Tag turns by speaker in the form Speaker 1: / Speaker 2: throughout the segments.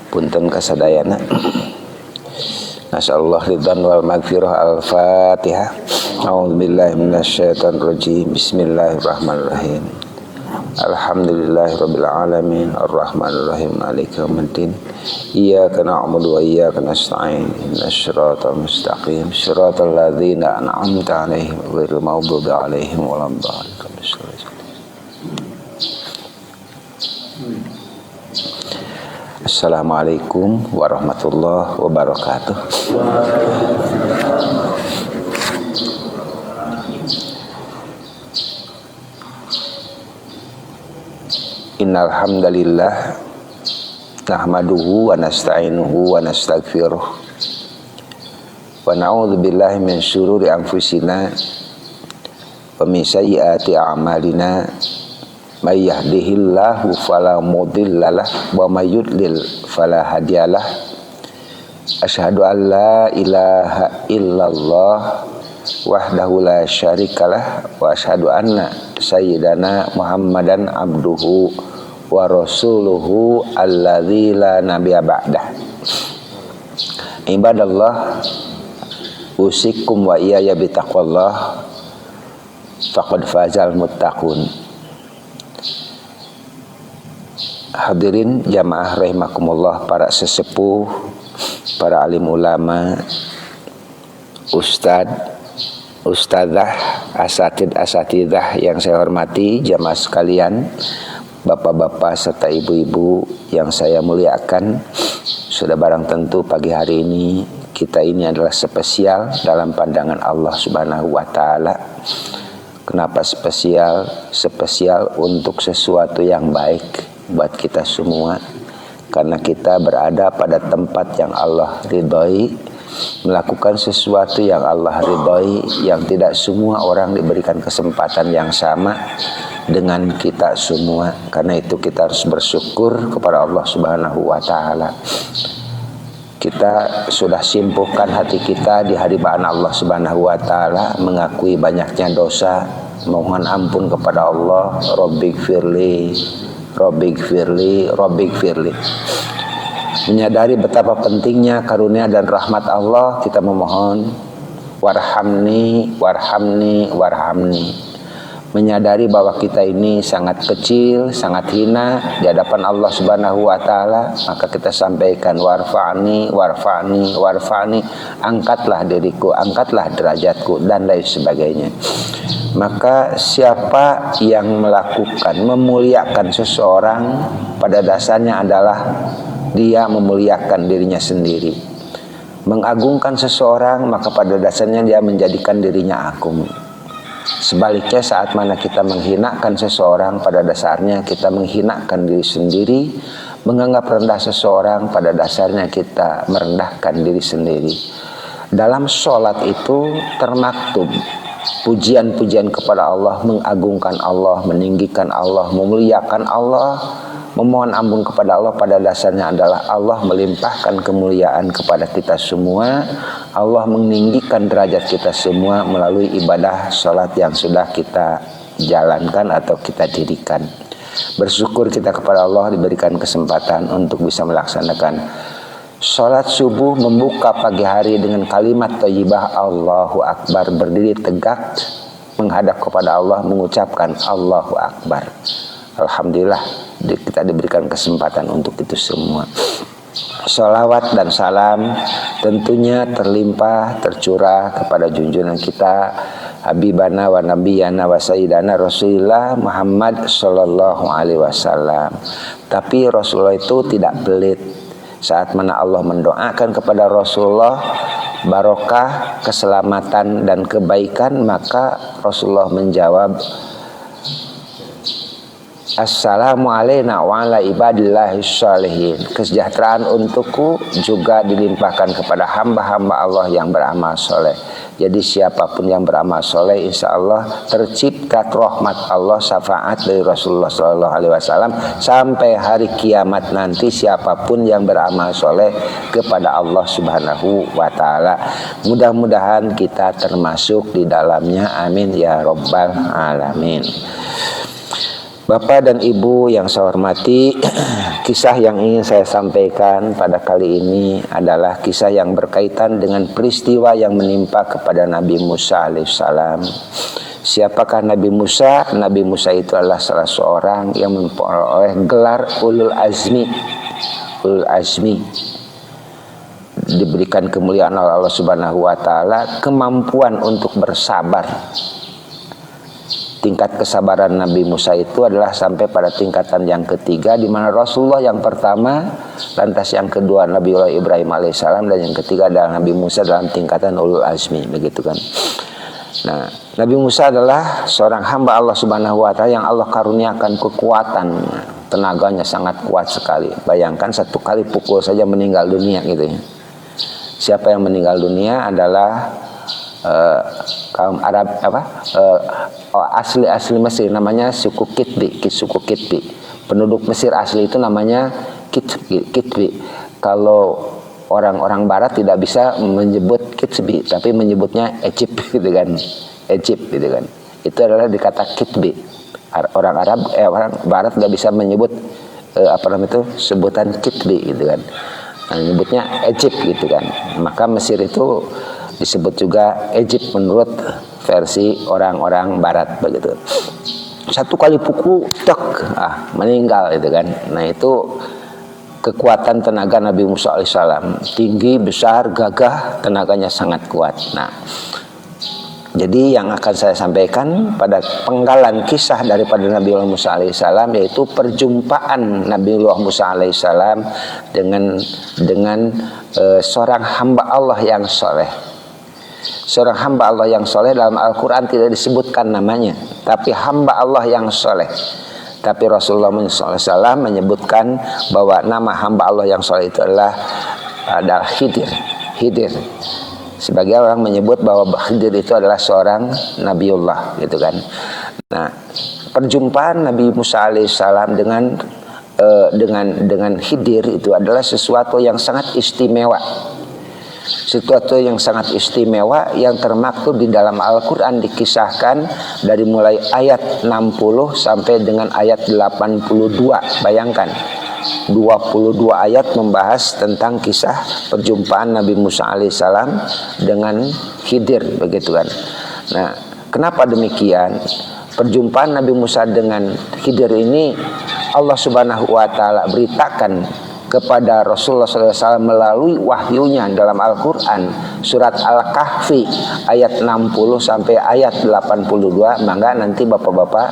Speaker 1: Punten kasadayana. Nasallahu ridwan wal maghfirah. Al-Fatihah. A'udzubillahi minasyaitonir rajim. Bismillahirrahmanirrahim. Alhamdulillahirabbil alamin arrahmanir rahim maliki yaumiddin. Iyyaka na'budu wa iyyaka nasta'in. Ihdinas siratal mustaqim. Shiratal ladzina an'amta 'alaihim ghairil maghdubi 'alaihim waladdallin. Assalamualaikum warahmatullahi wabarakatuh. Innal hamdalillah nahmaduhu wa nasta'inuhu wa nastaghfiruh wa na'udzu billahi min syururi anfusina wa min sayyiati a'malina. May yahdihillahu fala mudhillalah wa may yudlil fala hadiyalah. Asyhadu an la ilaha illallah wahdahu la syarikalah wa asyhadu anna sayyidana Muhammadan abduhu wa rasuluhu alladzi la nabiyya ba'dah. Ibadallah, usikum wa iyaya bitaqwallah faqad fazal muttaqun. Hadirin jamaah rahimakumullah, para sesepuh, para alim ulama, ustadzah, asatidah yang saya hormati, jamaah sekalian, bapak-bapak serta ibu-ibu yang saya muliakan. Sudah barang tentu pagi hari ini kita ini adalah spesial dalam pandangan Allah Subhanahu wa taala. Kenapa spesial? Spesial untuk sesuatu yang baik buat kita semua, karena kita berada pada tempat yang Allah ridhoi, melakukan sesuatu yang Allah ridhoi, yang tidak semua orang diberikan kesempatan yang sama dengan kita semua. Karena itu kita harus bersyukur kepada Allah Subhanahu wa taala. Kita sudah simpuhkan hati kita di hadipan Allah Subhanahu wa taala, mengakui banyaknya dosa, mohon ampun kepada Allah. Rabbighfirli. Menyadari betapa pentingnya karunia dan rahmat Allah, kita memohon warhamni. Menyadari bahwa kita ini sangat kecil, sangat hina di hadapan Allah Subhanahu wa taala, maka kita sampaikan warfa'ni, angkatlah diriku, angkatlah derajatku, dan lain sebagainya. Maka siapa yang memuliakan seseorang, pada dasarnya adalah dia memuliakan dirinya sendiri. Mengagungkan seseorang, maka pada dasarnya dia menjadikan dirinya agung. Sebaliknya, saat mana kita menghinakan seseorang, pada dasarnya kita menghinakan diri sendiri. Menganggap rendah seseorang, pada dasarnya kita merendahkan diri sendiri. Dalam sholat itu termaktub pujian-pujian kepada Allah, mengagungkan Allah, meninggikan Allah, memuliakan Allah, memohon ampun kepada Allah. Pada dasarnya adalah Allah melimpahkan kemuliaan kepada kita semua. Allah meninggikan derajat kita semua melalui ibadah sholat yang sudah kita jalankan atau kita dirikan. Bersyukur kita kepada Allah diberikan kesempatan untuk bisa melaksanakan sholat subuh, membuka pagi hari dengan kalimat thayyibah Allahu Akbar, berdiri tegak menghadap kepada Allah, mengucapkan Allahu Akbar. Alhamdulillah kita diberikan kesempatan untuk itu semua. Sholawat dan salam tentunya terlimpah, tercurah kepada junjungan kita Habibana wa Nabiyana wa Sayyidana Rasulullah Muhammad Sallallahu Alaihi Wasallam. Tapi Rasulullah itu tidak pelit. Saat mana Allah mendoakan kepada Rasulullah barokah, keselamatan dan kebaikan, maka Rasulullah menjawab, Assalamu alayna wa ala ibadillahi sholihin. Kesejahteraan untukku juga dilimpahkan kepada hamba-hamba Allah yang beramal soleh. Jadi siapapun yang beramal soleh, insya Allah tercipta rahmat Allah, syafaat dari Rasulullah SAW sampai hari kiamat nanti. Siapapun yang beramal soleh kepada Allah Subhanahu wa Ta'ala, mudah-mudahan kita termasuk di dalamnya. Amin ya Rabbal Alamin. Bapak dan Ibu yang saya hormati, kisah yang ingin saya sampaikan pada kali ini adalah kisah yang berkaitan dengan peristiwa yang menimpa kepada Nabi Musa alaihissalam. Siapakah Nabi Musa? Nabi Musa itu adalah salah seorang yang memperoleh gelar Ulul Azmi. Ulul Azmi diberikan kemuliaan oleh Allah Subhanahu wa taala, kemampuan untuk bersabar. Tingkat kesabaran Nabi Musa itu adalah sampai pada tingkatan yang ketiga, di mana Rasulullah yang pertama, lantas yang kedua Nabiullah Ibrahim alaihissalam, dan yang ketiga adalah Nabi Musa dalam tingkatan Ulul Azmi, begitu kan. Nah, Nabi Musa adalah seorang hamba Allah Subhanahu wa taala yang Allah karuniakan kekuatan, tenaganya sangat kuat sekali. Bayangkan satu kali pukul saja meninggal dunia gitu ya. Siapa yang meninggal dunia adalah kaum Arab asli Mesir, namanya suku Kitbi. Penduduk Mesir asli itu namanya Kitbi. Kalau orang-orang Barat tidak bisa menyebut Kitbi, tapi menyebutnya Egypt gitu kan. Itu adalah dikata Kitbi. Orang Barat nggak bisa menyebut sebutan Kitbi gitu kan. Nah, menyebutnya Egypt gitu kan. Maka Mesir itu disebut juga Egypt menurut versi orang-orang Barat begitu. Satu kali pukul meninggal gitu kan. Nah, itu kekuatan tenaga Nabi Musa alaihissalam, tinggi, besar, gagah, tenaganya sangat kuat. Nah, jadi yang akan saya sampaikan pada penggalan kisah daripada Nabiullah Musa alaihissalam, yaitu perjumpaan Nabiullah Musa alaihissalam dengan seorang hamba Allah yang soleh. Seorang hamba Allah yang soleh dalam Al-Quran tidak disebutkan namanya, tapi hamba Allah yang soleh. Tapi Rasulullah SAW menyebutkan bahwa nama hamba Allah yang soleh itu adalah Khidir. Sebagai orang menyebut bahwa Khidir itu adalah seorang Nabiullah gitu kan. Nah, perjumpaan Nabi Musa alaihissalam dengan Khidir itu adalah sesuatu yang sangat istimewa. Sesuatu yang sangat istimewa yang termaktub di dalam Al-Quran, dikisahkan dari mulai ayat 60 sampai dengan ayat 82. Bayangkan, 22 ayat membahas tentang kisah perjumpaan Nabi Musa alaihissalam dengan Khidir begitu kan. Nah, kenapa demikian? Perjumpaan Nabi Musa dengan Khidir ini Allah Subhanahu wa taala beritakan kepada Rasulullah SAW melalui wahyunya dalam Al-Quran, surat Al-Kahfi ayat 60 sampai ayat 82. Maka nanti bapak-bapak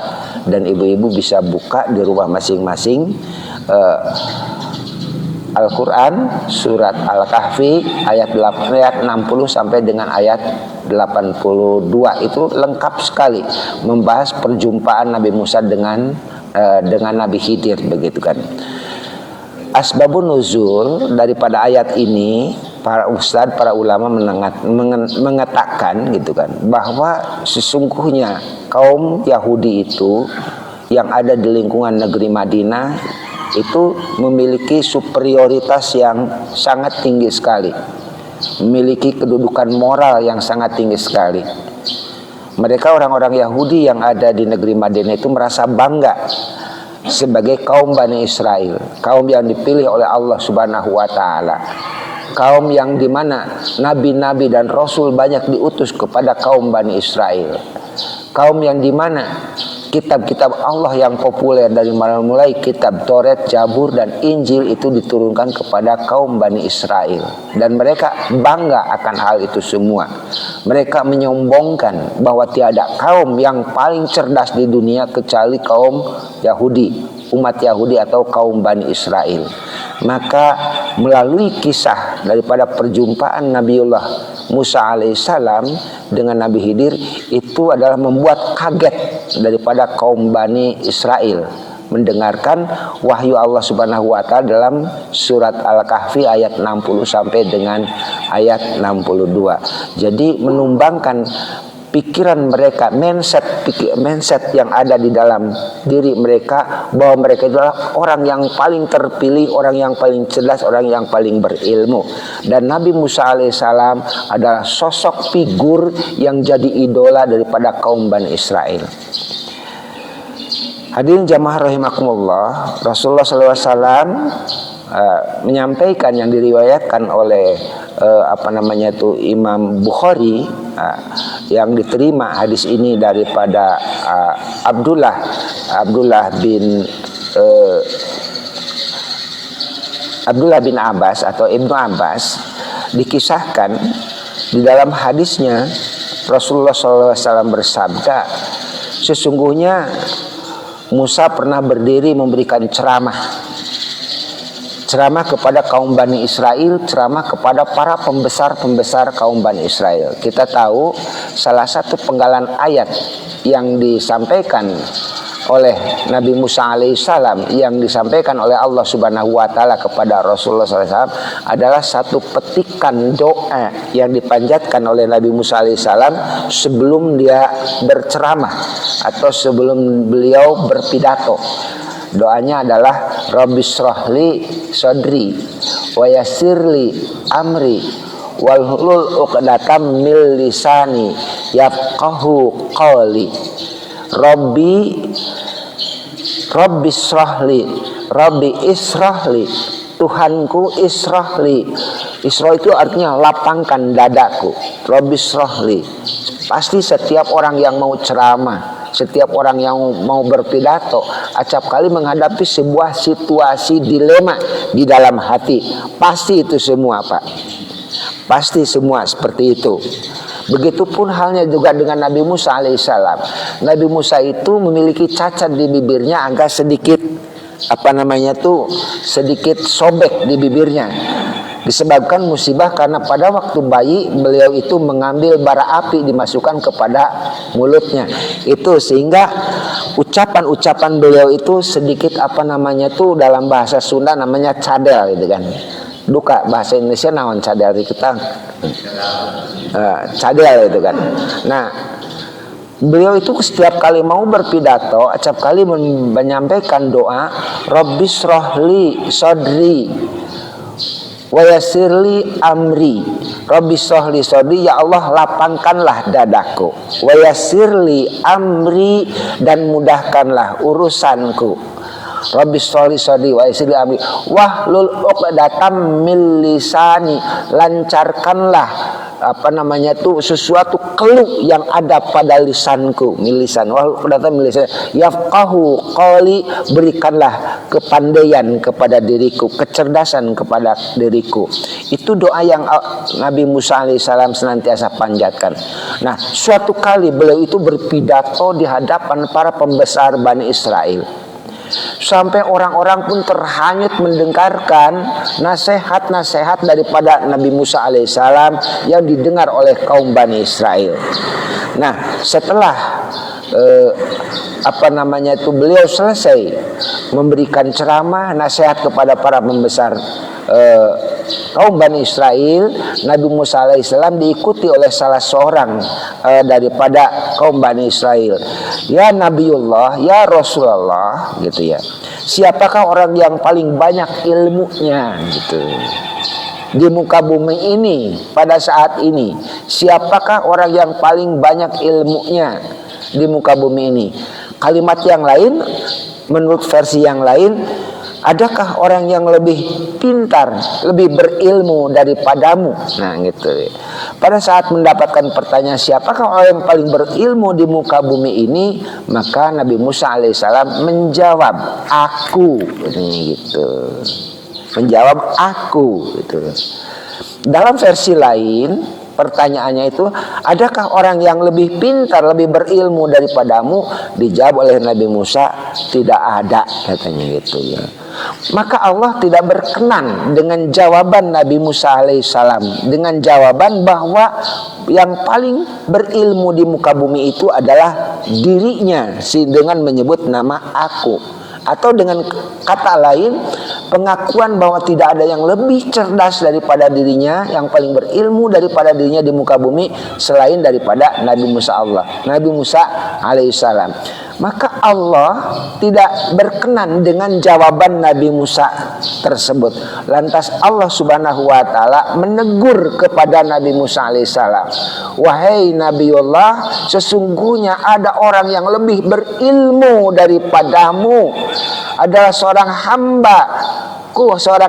Speaker 1: dan ibu-ibu bisa buka di rumah masing-masing Al-Quran surat Al-Kahfi ayat 60 sampai dengan ayat 82. Itu lengkap sekali membahas perjumpaan Nabi Musa dengan Nabi Khidir begitu kan. Asbabun nuzul daripada ayat ini, para ustadz, para ulama mengatakan gitu kan, bahwa sesungguhnya kaum Yahudi itu yang ada di lingkungan negeri Madinah itu memiliki superioritas yang sangat tinggi sekali, memiliki kedudukan moral yang sangat tinggi sekali. Mereka orang-orang Yahudi yang ada di negeri Madinah itu merasa bangga sebagai kaum Bani Israel, kaum yang dipilih oleh Allah Subhanahu wa taala, kaum yang dimana nabi-nabi dan rasul banyak diutus kepada kaum Bani Israel, kaum yang dimana kitab-kitab Allah yang populer dari mulai kitab Taurat, Zabur dan Injil itu diturunkan kepada kaum Bani Israel, dan mereka bangga akan hal itu semua. Mereka menyombongkan bahwa tiada kaum yang paling cerdas di dunia kecuali kaum Yahudi, umat Yahudi atau kaum Bani Israel. Maka melalui kisah daripada perjumpaan Nabiullah Musa alaihissalam dengan Nabi Khidir itu adalah membuat kaget daripada kaum Bani Israel mendengarkan wahyu Allah Subhanahu wa taala dalam surat Al-Kahfi ayat 60 sampai dengan ayat 62. Jadi menumbangkan pikiran mereka, mindset yang ada di dalam diri mereka, bahwa mereka adalah orang yang paling terpilih, orang yang paling cerdas, orang yang paling berilmu. Dan Nabi Musa alaihissalam adalah sosok figur yang jadi idola daripada kaum Bani Israel. Hadirin jamaah rahimakumullah, Rasulullah SAW menyampaikan yang diriwayatkan oleh Imam Bukhari, yang diterima hadis ini daripada Abdullah bin Abbas atau Ibnu Abbas. Dikisahkan di dalam hadisnya Rasulullah SAW bersabda, sesungguhnya Musa pernah berdiri memberikan ceramah kepada kaum Bani Israel, ceramah kepada para pembesar kaum Bani Israel. Kita tahu salah satu penggalan ayat yang disampaikan oleh Nabi Musa alaihissalam, yang disampaikan oleh Allah Subhanahu wa taala kepada Rasulullah SAW adalah satu petikan doa yang dipanjatkan oleh Nabi Musa alaihissalam sebelum dia berceramah atau sebelum beliau berpidato. Doanya adalah Rabbishrahli sadri wa yassirli amri walhlul 'uqdatam min lisani yafqahu qawli. Rabbi israhli, Tuhanku israhli. Isra itu artinya lapangkan dadaku. Rabbi israhli. Pasti setiap orang yang mau ceramah, setiap orang yang mau berpidato, acap kali menghadapi sebuah situasi dilema di dalam hati. Pasti itu semua, Pak. Pasti semua seperti itu. Begitupun halnya juga dengan Nabi Musa alaihissalam. Nabi Musa itu memiliki cacat di bibirnya, agak sedikit sedikit sobek di bibirnya, disebabkan musibah karena pada waktu bayi beliau itu mengambil bara api dimasukkan kepada mulutnya. Itu sehingga ucapan-ucapan beliau itu sedikit dalam bahasa Sunda namanya cadel gitu kan. Duka bahasa Indonesia naon cadel kita cadel itu kan. Nah, beliau itu setiap kali mau berpidato, acap kali menyampaikan doa Rabbishrahli sadri wa yassirli amri. Rabbishrahli sadri, ya Allah lapangkanlah dadaku. Wa yassirli amri, dan mudahkanlah urusanku. Rabbishrahli sadri wa yassirli amri wahlul 'uqdatam min lisani, lancarkanlah sesuatu keluh yang ada pada lisanku. Milisan wahlul 'uqdatam min lisani yafqahu qawli, berikanlah kepandaian kepada diriku, kecerdasan kepada diriku. Itu doa yang Nabi Musa alaihissalam senantiasa panjatkan. Nah, suatu kali beliau itu berpidato di hadapan para pembesar Bani Israel, sampai orang-orang pun terhanyut mendengarkan nasihat-nasihat daripada Nabi Musa alaihissalam yang didengar oleh kaum Bani Israel. Nah, setelah beliau selesai memberikan ceramah nasihat kepada para pembesar kaum Bani Israel, Nabi Musa alaihissalam diikuti oleh salah seorang daripada kaum Bani Israel. Ya Nabiullah, ya Rasulullah, gitu ya. Siapakah orang yang paling banyak ilmunya gitu di muka bumi ini pada saat ini? Siapakah orang yang paling banyak ilmunya di muka bumi ini? Kalimat yang lain, menurut versi yang lain, adakah orang yang lebih pintar, lebih berilmu daripadamu? Nah gitu. Pada saat mendapatkan pertanyaan siapakah orang yang paling berilmu di muka bumi ini, maka Nabi Musa alaihissalam menjawab, aku. Gitu. Menjawab aku. Gitu. Dalam versi lain, pertanyaannya itu, adakah orang yang lebih pintar, lebih berilmu daripadamu? Dijawab oleh Nabi Musa, tidak ada, katanya gitu ya. Maka Allah tidak berkenan dengan jawaban Nabi Musa alaihissalam, dengan jawaban bahwa yang paling berilmu di muka bumi itu adalah dirinya, dengan menyebut nama aku. Atau dengan kata lain, pengakuan bahwa tidak ada yang lebih cerdas daripada dirinya, yang paling berilmu daripada dirinya di muka bumi selain daripada Nabi Musa alaihissalam. Maka Allah tidak berkenan dengan jawaban Nabi Musa tersebut. Lantas Allah Subhanahu wa taala menegur kepada Nabi Musa alaihissalam, "Wahai Nabiullah, sesungguhnya ada orang yang lebih berilmu daripadamu, adalah seorang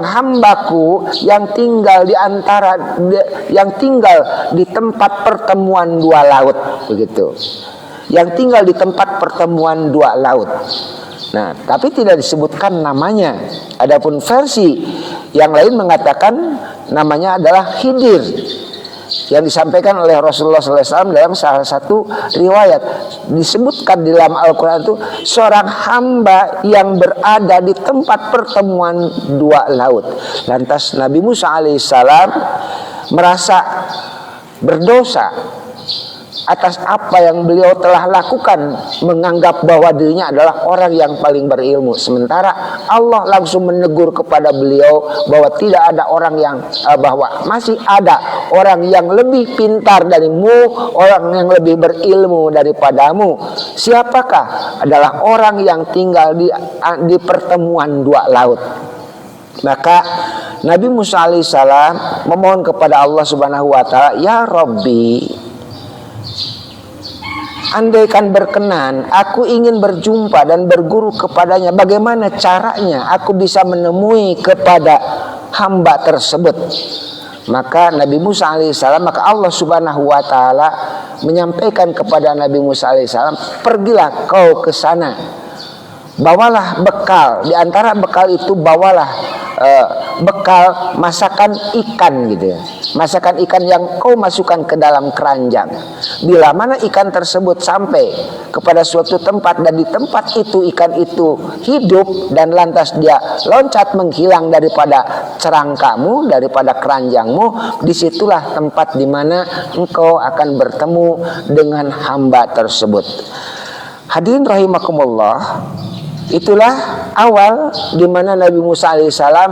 Speaker 1: hambaku yang tinggal di tempat pertemuan dua laut." Begitu. Yang tinggal di tempat pertemuan dua laut. Nah, tapi tidak disebutkan namanya. Adapun versi yang lain mengatakan namanya adalah Khidir, yang disampaikan oleh Rasulullah SAW dalam salah satu riwayat. Disebutkan di dalam Al-Quran itu seorang hamba yang berada di tempat pertemuan dua laut. Lantas Nabi Musa alaihissalam merasa berdosa atas apa yang beliau telah lakukan, menganggap bahwa dirinya adalah orang yang paling berilmu. Sementara Allah langsung menegur kepada beliau bahwa tidak ada orang yang bahwa masih ada orang yang lebih pintar darimu, orang yang lebih berilmu daripadamu. Siapakah? Adalah orang yang tinggal di pertemuan dua laut. Maka Nabi Musa alaihissalam memohon kepada Allah Subhanahu wa taala, "Ya Rabbi, andaikan berkenan, aku ingin berjumpa dan berguru kepadanya. Bagaimana caranya aku bisa menemui kepada hamba tersebut?" Maka Nabi Musa alaihissalam, maka Allah Subhanahu wa taala menyampaikan kepada Nabi Musa alaihissalam, "Pergilah kau ke sana. Bawalah bekal. Di antara bekal itu bawalah bekal masakan ikan gitu ya. Masakan ikan yang kau masukkan ke dalam keranjang. Bila mana ikan tersebut sampai kepada suatu tempat dan di tempat itu ikan itu hidup dan lantas dia loncat menghilang daripada cerangkamu, daripada keranjangmu, disitulah tempat di mana engkau akan bertemu dengan hamba tersebut." Hadirin rahimakumullah, itulah awal di mana Nabi Musa alaihissalam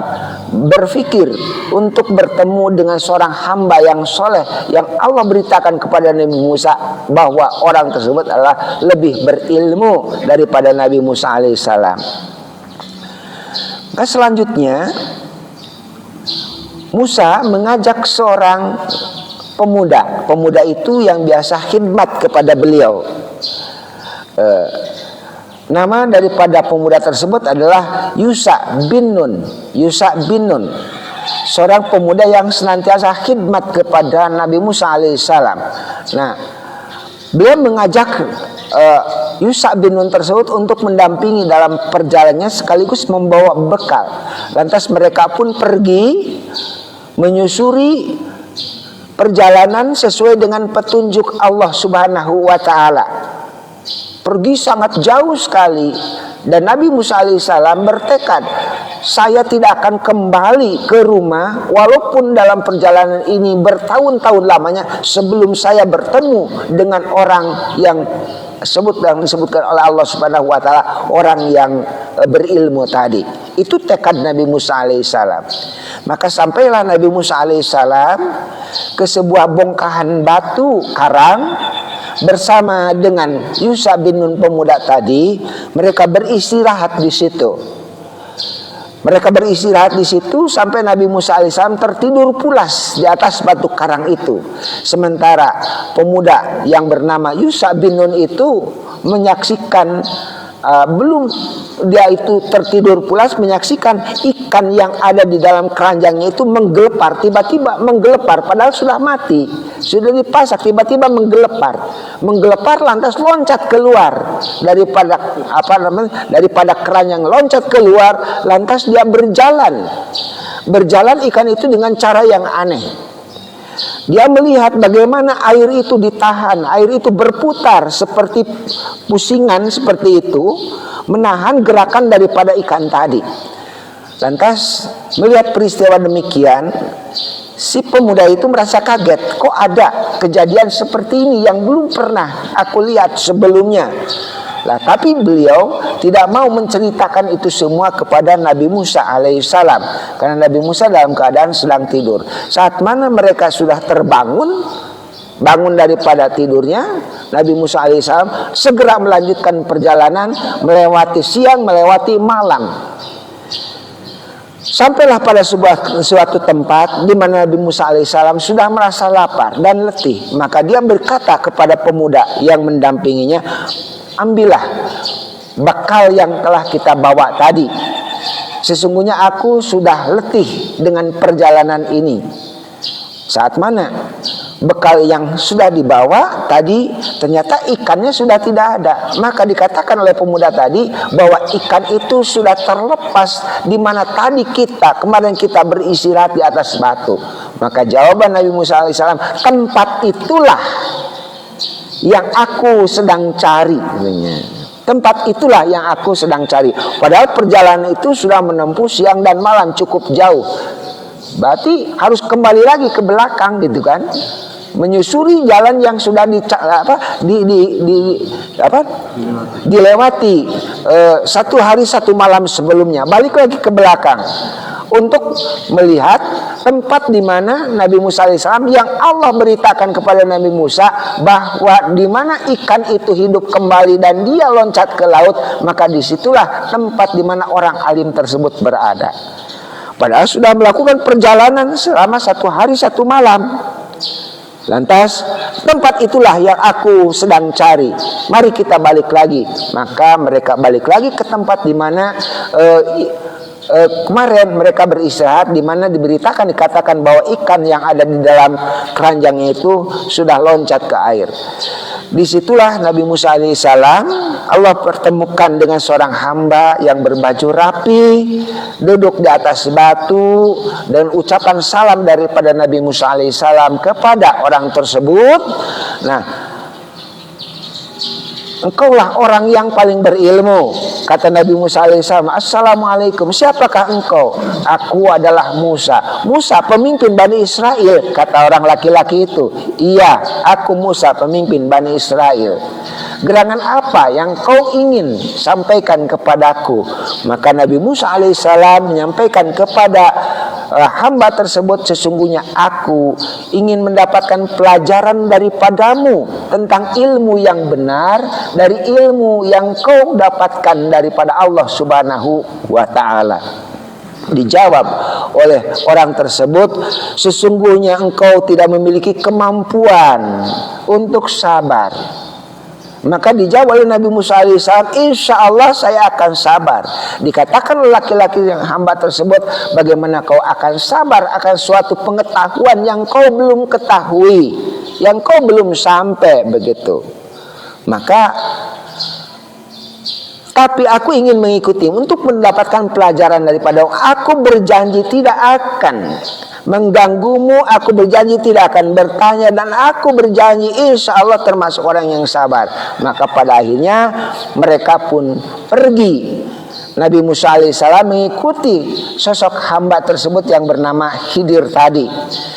Speaker 1: berpikir untuk bertemu dengan seorang hamba yang soleh, yang Allah beritakan kepada Nabi Musa bahwa orang tersebut adalah lebih berilmu daripada Nabi Musa alaihissalam. Nah, selanjutnya Musa mengajak seorang pemuda. Pemuda itu yang biasa khidmat kepada beliau. Nama daripada pemuda tersebut adalah Yusha bin Nun. Yusha bin Nun, seorang pemuda yang senantiasa khidmat kepada Nabi Musa alaihissalam. Nah, beliau mengajak Yusha bin Nun tersebut untuk mendampingi dalam perjalanannya sekaligus membawa bekal. Lantas mereka pun pergi menyusuri perjalanan sesuai dengan petunjuk Allah Subhanahu wa taala. Pergi sangat jauh sekali, dan Nabi Musa alaihissalam bertekad, "Saya tidak akan kembali ke rumah walaupun dalam perjalanan ini bertahun-tahun lamanya sebelum saya bertemu dengan orang yang disebutkan oleh Allah Subhanahu wa taala, orang yang berilmu tadi." Itu tekad Nabi Musa alaihissalam. Maka sampailah Nabi Musa alaihissalam ke sebuah bongkahan batu karang bersama dengan Yusha bin Nun pemuda tadi. Mereka beristirahat di situ. Sampai Nabi Musa alaihissalam tertidur pulas di atas batu karang itu. Sementara pemuda yang bernama Yusha bin Nun itu menyaksikan, belum dia itu tertidur pulas, menyaksikan ikan yang ada di dalam keranjangnya itu menggelepar, tiba-tiba menggelepar padahal sudah mati, sudah dipasak, tiba-tiba menggelepar lantas loncat keluar daripada keranjang, loncat keluar, lantas dia berjalan ikan itu dengan cara yang aneh. Dia melihat bagaimana air itu ditahan, air itu berputar seperti pusingan seperti itu, menahan gerakan daripada ikan tadi. Lantas melihat peristiwa demikian, si pemuda itu merasa kaget. Kok ada kejadian seperti ini yang belum pernah aku lihat sebelumnya? Tapi beliau tidak mau menceritakan itu semua kepada Nabi Musa alaihissalam, karena Nabi Musa dalam keadaan sedang tidur. Saat mana mereka sudah terbangun, bangun daripada tidurnya, Nabi Musa alaihissalam segera melanjutkan perjalanan, melewati siang, melewati malam. Sampailah pada suatu tempat di mana Nabi Musa alaihissalam sudah merasa lapar dan letih. Maka dia berkata kepada pemuda yang mendampinginya, ambillah bekal yang telah kita bawa tadi. Sesungguhnya aku sudah letih dengan perjalanan ini. Saat mana bekal yang sudah dibawa tadi ternyata ikannya sudah tidak ada. Maka dikatakan oleh pemuda tadi bahwa ikan itu sudah terlepas di mana tadi kemarin kita beristirahat di atas batu. Maka jawaban Nabi Musa alaihissalam, tempat itulah yang aku sedang cari. Tempat itulah yang aku sedang cari. Padahal perjalanan itu sudah menempuh siang dan malam cukup jauh. Berarti harus kembali lagi ke belakang gitu kan, menyusuri jalan yang sudah dilewati 1 hari 1 malam sebelumnya. Balik lagi ke belakang untuk melihat tempat di mana Nabi Musa alaihissalam yang Allah beritakan kepada Nabi Musa bahwa di mana ikan itu hidup kembali dan dia loncat ke laut, maka disitulah tempat di mana orang alim tersebut berada. Padahal sudah melakukan perjalanan selama 1 hari 1 malam. Lantas tempat itulah yang aku sedang cari. Mari kita balik lagi. Maka mereka balik lagi ke tempat di mana kemarin mereka beristirahat, di mana dikatakan bahwa ikan yang ada di dalam keranjangnya itu sudah loncat ke air. Disitulah Nabi Musa alaihissalam Allah pertemukan dengan seorang hamba yang berbaju rapi, duduk di atas batu, dan ucapan salam daripada Nabi Musa alaihissalam kepada orang tersebut. Nah, engkaulah orang yang paling berilmu, kata Nabi Musa alaihissalam. Assalamualaikum, siapakah engkau? Aku adalah Musa. Musa pemimpin Bani Israel, kata orang laki-laki itu. Iya, aku Musa pemimpin Bani Israel. Gerangan apa yang kau ingin sampaikan kepadaku? Maka Nabi Musa alaihissalam menyampaikan kepada hamba tersebut, sesungguhnya aku ingin mendapatkan pelajaran daripadamu tentang ilmu yang benar, dari ilmu yang kau dapatkan daripada Allah Subhanahu wa ta'ala. Dijawab oleh orang tersebut, sesungguhnya engkau tidak memiliki kemampuan untuk sabar. Maka dijawab oleh Nabi Musa alaihissalam, insya Allah saya akan sabar. Dikatakan oleh laki-laki yang hamba tersebut, bagaimana kau akan sabar akan suatu pengetahuan yang kau belum ketahui, yang kau belum sampai begitu. Maka tapi aku ingin mengikuti untuk mendapatkan pelajaran daripada aku berjanji tidak akan mengganggumu, aku berjanji tidak akan bertanya, dan aku berjanji insya Allah termasuk orang yang sabar. Maka pada akhirnya mereka pun pergi. Nabi Musa alaihissalam mengikuti sosok hamba tersebut yang bernama Khidir tadi.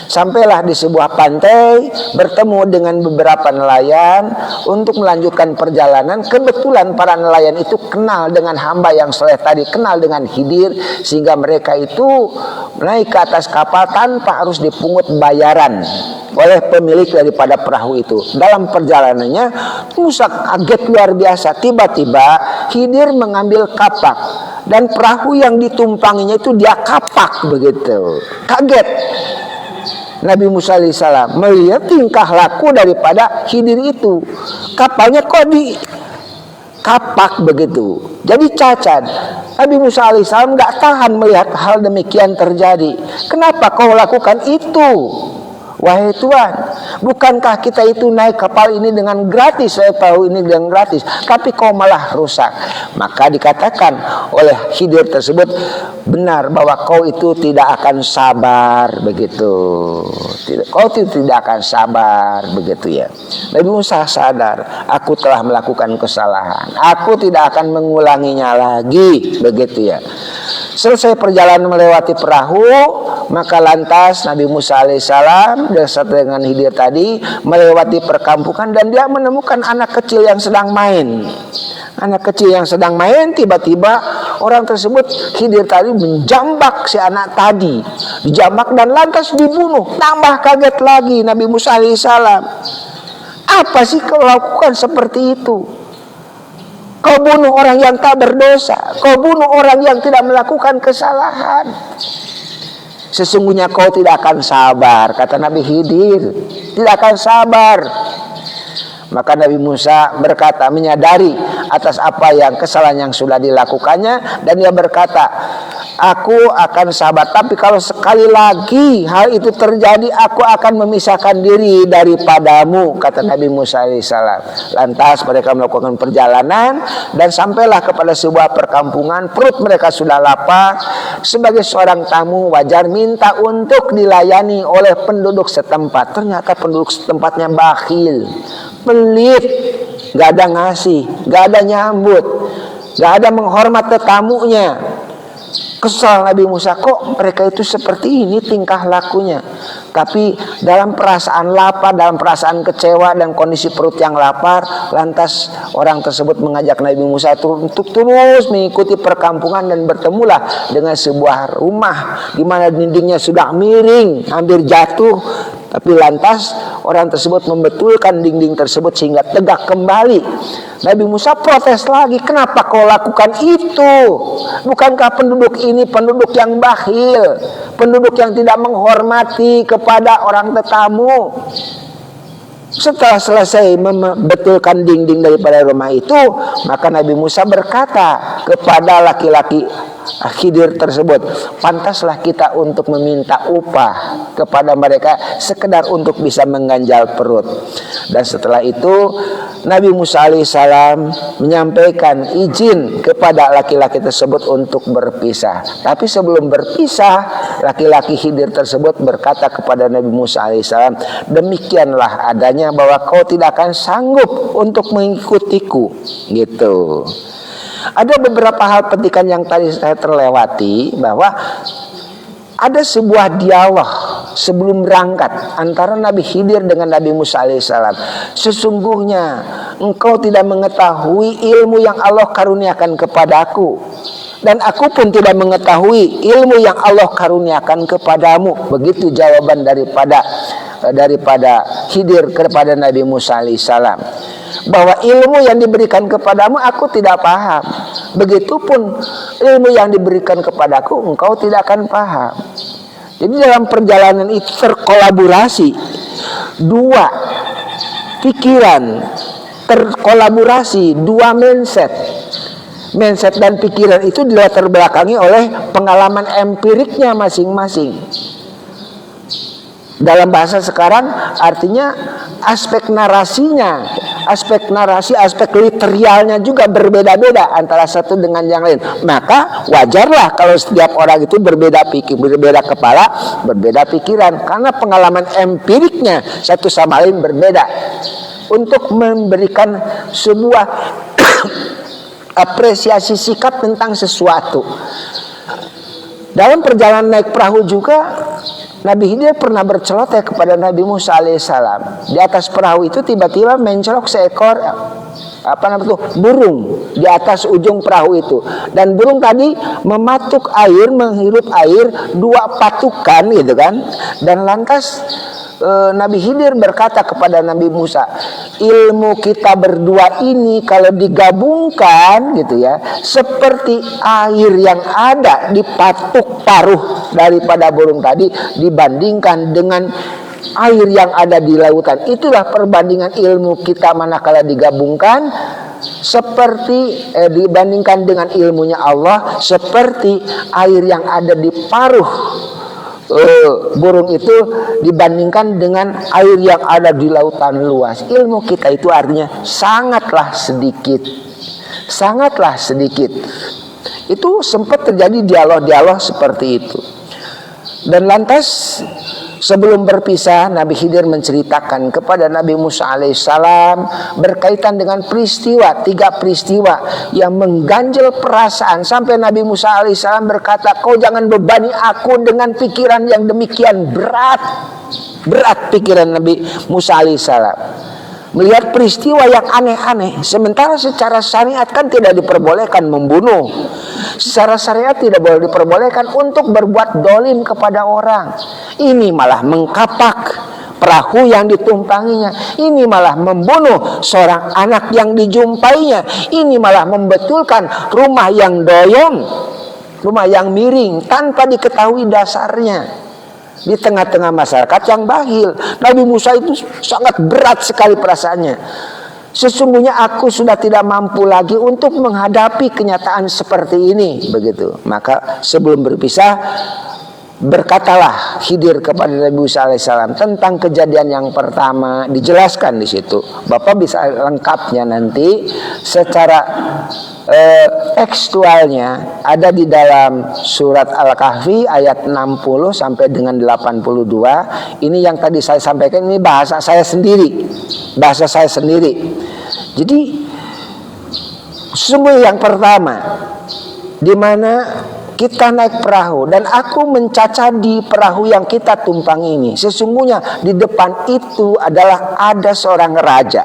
Speaker 1: Sampailah di sebuah pantai, bertemu dengan beberapa nelayan untuk melanjutkan perjalanan. Kebetulan para nelayan itu kenal dengan hamba yang soleh tadi, kenal dengan Khidir, sehingga mereka itu naik ke atas kapal tanpa harus dipungut bayaran oleh pemilik daripada perahu itu. Dalam perjalanannya Musa kaget luar biasa. Tiba-tiba Khidir mengambil kapak dan perahu yang ditumpanginya itu dia kapak begitu. Kaget Nabi Musa alaihissalam melihat tingkah laku daripada Khidir itu. Kapalnya kok di kapak begitu, jadi cacat. Nabi Musa alaihissalam gak tahan melihat hal demikian terjadi. Kenapa kau lakukan itu? Wahai Tuhan, bukankah kita itu naik kapal ini dengan gratis? Saya tahu ini dengan gratis, tapi kau malah rusak. Maka dikatakan oleh Khidir tersebut, benar bahwa kau itu tidak akan sabar begitu. Kau itu tidak akan sabar begitu ya. Nabi Musa sadar, aku telah melakukan kesalahan, aku tidak akan mengulanginya lagi begitu ya. Selesai perjalanan melewati perahu, maka lantas Nabi Musa alaihissalam bersama dengan Khidir tadi melewati perkampungan dan dia menemukan anak kecil yang sedang main. Anak kecil yang sedang main, tiba-tiba orang tersebut, Khidir tadi, menjambak si anak tadi, dijambak dan lantas dibunuh. Tambah kaget lagi Nabi Musa alaihissalam. Apa sih kau lakukan seperti itu? Kau bunuh orang yang tak berdosa, kau bunuh orang yang tidak melakukan kesalahan. Sesungguhnya kau tidak akan sabar, kata Nabi Khidir, tidak akan sabar. Maka Nabi Musa berkata, menyadari atas apa yang kesalahan yang sudah dilakukannya, dan dia berkata, aku akan sabar, tapi kalau sekali lagi hal itu terjadi, aku akan memisahkan diri daripadamu, kata Nabi Musa alaihissalam. Lantas mereka melakukan perjalanan dan sampailah kepada sebuah perkampungan. Perut mereka sudah lapar. Sebagai seorang tamu, wajar minta untuk dilayani oleh penduduk setempat. Ternyata penduduk setempatnya bakhil, pelit, gak ada ngasih, gak ada nyambut, gak ada menghormat tetamunya. Kesal Nabi Musa, kok mereka itu seperti ini tingkah lakunya. Tapi dalam perasaan lapar, dalam perasaan kecewa dan kondisi perut yang lapar, lantas orang tersebut mengajak Nabi Musa untuk terus mengikuti perkampungan, dan bertemulah dengan sebuah rumah di mana dindingnya sudah miring, hampir jatuh. Tapi lantas orang tersebut membetulkan dinding tersebut sehingga tegak kembali. Nabi Musa protes lagi, kenapa kau lakukan itu? Bukankah penduduk ini penduduk yang bakhil, penduduk yang tidak menghormati kepada orang tetamu? Setelah selesai membetulkan dinding daripada rumah itu, maka Nabi Musa berkata kepada laki-laki Khidir tersebut, pantaslah kita untuk meminta upah kepada mereka sekedar untuk bisa mengganjal perut. Dan setelah itu Nabi Musa alaihissalam menyampaikan izin kepada laki-laki tersebut untuk berpisah. Tapi sebelum berpisah, laki-laki Khidir tersebut berkata kepada Nabi Musa alaihissalam, demikianlah adanya bahwa kau tidak akan sanggup untuk mengikutiku, gitu. Ada beberapa hal petikan yang tadi saya terlewati, bahwa ada sebuah dialog sebelum berangkat antara Nabi Khidir dengan Nabi Musa alaihissalam. Sesungguhnya engkau tidak mengetahui ilmu yang Allah karuniakan kepadaku, dan aku pun tidak mengetahui ilmu yang Allah karuniakan kepadamu. Begitu jawaban daripada Khidir kepada Nabi Musa alaihissalam, bahwa ilmu yang diberikan kepadamu aku tidak paham, begitupun ilmu yang diberikan kepadaku engkau tidak akan paham. Jadi dalam perjalanan itu terkolaborasi dua pikiran, terkolaborasi dua mindset dan pikiran itu dilatar belakangi oleh pengalaman empiriknya masing-masing. Dalam bahasa sekarang artinya aspek narasinya, aspek narasi, aspek literalnya juga berbeda-beda antara satu dengan yang lain. Maka wajarlah kalau setiap orang itu berbeda pikir, berbeda kepala, berbeda pikiran, karena pengalaman empiriknya satu sama lain berbeda. Untuk memberikan sebuah apresiasi sikap tentang sesuatu. Dalam perjalanan naik perahu juga, Nabi Khidir pernah berceloteh kepada Nabi Musa alaihissalam. Di atas perahu itu tiba-tiba mencolok seekor burung di atas ujung perahu itu, dan burung tadi mematuk air, menghirup air dua patukan, gitu kan. Dan lantas Nabi Khidir berkata kepada Nabi Musa, ilmu kita berdua ini kalau digabungkan, gitu ya, seperti air yang ada di patuk paruh daripada burung tadi dibandingkan dengan air yang ada di lautan. Itulah perbandingan ilmu kita manakala digabungkan, seperti dibandingkan dengan ilmunya Allah, seperti air yang ada di paruh burung itu dibandingkan dengan air yang ada di lautan luas. Ilmu kita itu artinya sangatlah sedikit, sangatlah sedikit. Itu sempat terjadi dialog-dialog seperti itu. Dan lantas sebelum berpisah, Nabi Khidir menceritakan kepada Nabi Musa alaihissalam berkaitan dengan peristiwa, 3 peristiwa yang mengganjal perasaan, sampai Nabi Musa alaihissalam berkata, kau jangan bebani aku dengan pikiran yang demikian berat. Berat pikiran Nabi Musa alaihissalam. melihat peristiwa yang aneh-aneh. Sementara secara syariat kan tidak diperbolehkan membunuh. Secara syariat tidak boleh diperbolehkan untuk berbuat dolim kepada orang. Ini malah mengkapak perahu yang ditumpanginya. Ini malah membunuh seorang anak yang dijumpainya. Ini malah membetulkan rumah yang doyong, rumah yang miring tanpa diketahui dasarnya. Di tengah-tengah masyarakat yang bahil, Nabi Musa itu sangat berat sekali perasaannya. Sesungguhnya aku sudah tidak mampu lagi untuk menghadapi kenyataan seperti ini, begitu. Maka sebelum berpisah, berkatalah Khidir kepada Nabi Musa alaihissalam tentang kejadian yang pertama. Dijelaskan di situ. Bapak bisa lengkapnya nanti secara tekstualnya ada di dalam surat Al-Kahfi ayat 60 sampai dengan 82. Ini yang tadi saya sampaikan, ini bahasa saya sendiri. Bahasa saya sendiri. Jadi sesungguhnya yang pertama, di mana kita naik perahu dan aku mencacadi perahu yang kita tumpang ini. Sesungguhnya di depan itu adalah ada seorang raja.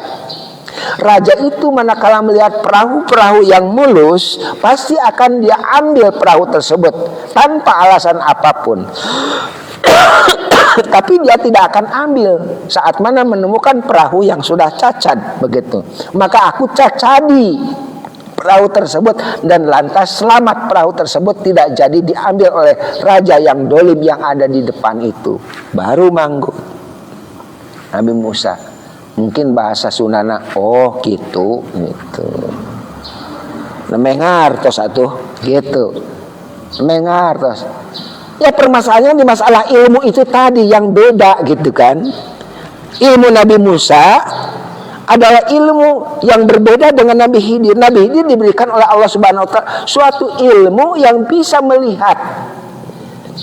Speaker 1: Raja itu manakala melihat perahu-perahu yang mulus, pasti akan dia ambil perahu tersebut tanpa alasan apapun. Tapi dia tidak akan ambil saat mana menemukan perahu yang sudah cacat, begitu. Maka aku cacadi perahu tersebut dan lantas selamat perahu tersebut tidak jadi diambil oleh raja yang dolim yang ada di depan itu. Baru manggut Nabi Musa, mungkin bahasa Sundana, oh gitu, gitu. Nemengar tos atuh, gitu. Nemengar tos. Ya permasalahannya di masalah ilmu itu tadi yang beda, gitu kan? Ilmu Nabi Musa adalah ilmu yang berbeda dengan Nabi Khidir. Nabi Khidir diberikan oleh Allah Subhanahu wa Ta'ala suatu ilmu yang bisa melihat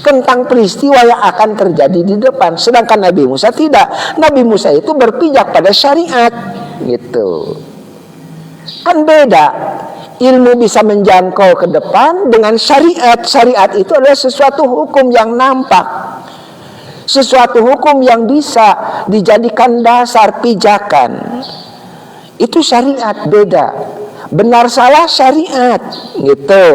Speaker 1: tentang peristiwa yang akan terjadi di depan. Sedangkan Nabi Musa tidak. Nabi Musa itu berpijak pada syariat, gitu. Kan beda. Ilmu bisa menjangkau ke depan dengan syariat. Syariat itu adalah sesuatu hukum yang nampak, sesuatu hukum yang bisa dijadikan dasar pijakan. Itu syariat, beda. Benar salah syariat, gitu.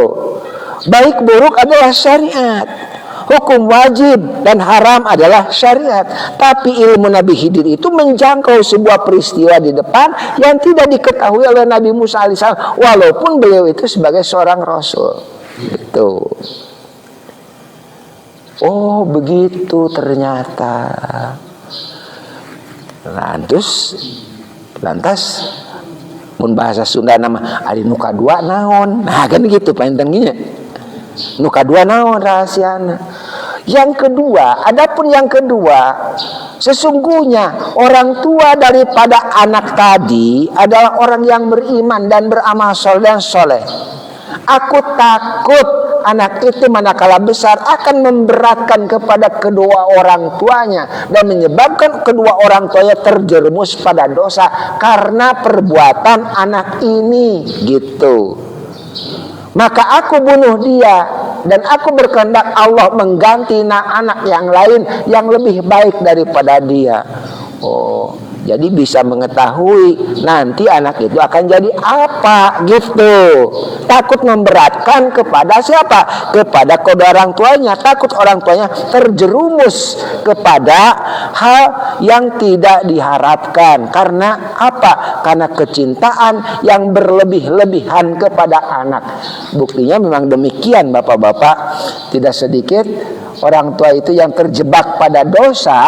Speaker 1: Baik buruk adalah syariat. Hukum wajib dan haram adalah syariat. Tapi ilmu Nabi Khidir itu menjangkau sebuah peristiwa di depan yang tidak diketahui oleh Nabi Musa alaihissalam, walaupun beliau itu sebagai seorang rasul, gitu. Oh begitu ternyata. Lantas mun bahasa Sunda nama ari nu kadua naon. Nah kan gitu pantenginya. Nu kadua naon rahasiana. Yang kedua, adapun yang kedua, sesungguhnya orang tua daripada anak tadi adalah orang yang beriman dan beramal soleh. Aku takut anak itu manakala besar akan memberatkan kepada kedua orang tuanya dan menyebabkan kedua orang tuanya terjerumus pada dosa karena perbuatan anak ini, gitu. Maka aku bunuh dia dan aku berkehendak Allah mengganti anak yang lain yang lebih baik daripada dia. Oh, jadi bisa mengetahui nanti anak itu akan jadi apa, gitu. Takut memberatkan kepada siapa? Kepada kedua orang tuanya. Takut orang tuanya terjerumus kepada hal yang tidak diharapkan. Karena apa? Karena kecintaan yang berlebih-lebihan kepada anak. Buktinya memang demikian, bapak-bapak. Tidak sedikit orang tua itu yang terjebak pada dosa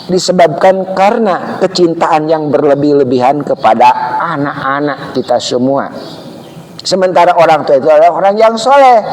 Speaker 1: disebabkan karena kecintaan yang berlebih-lebihan kepada anak-anak kita semua. Sementara orang tua itu adalah orang yang soleh.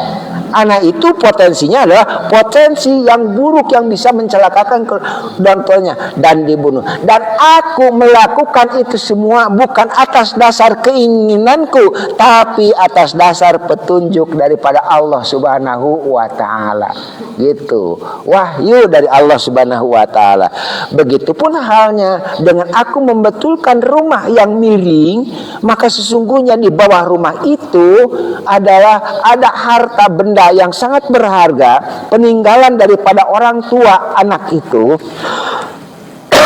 Speaker 1: Anak itu potensinya adalah potensi yang buruk yang bisa mencelakakan orang tuanya dan dibunuh. Dan aku melakukan itu semua bukan atas dasar keinginanku, tapi atas dasar petunjuk daripada Allah Subhanahu wa Ta'ala, gitu. Wahyu dari Allah Subhanahu wa Ta'ala. Begitupun halnya dengan aku membetulkan rumah yang miring, maka sesungguhnya di bawah rumah itu adalah ada harta benda yang sangat berharga peninggalan daripada orang tua anak itu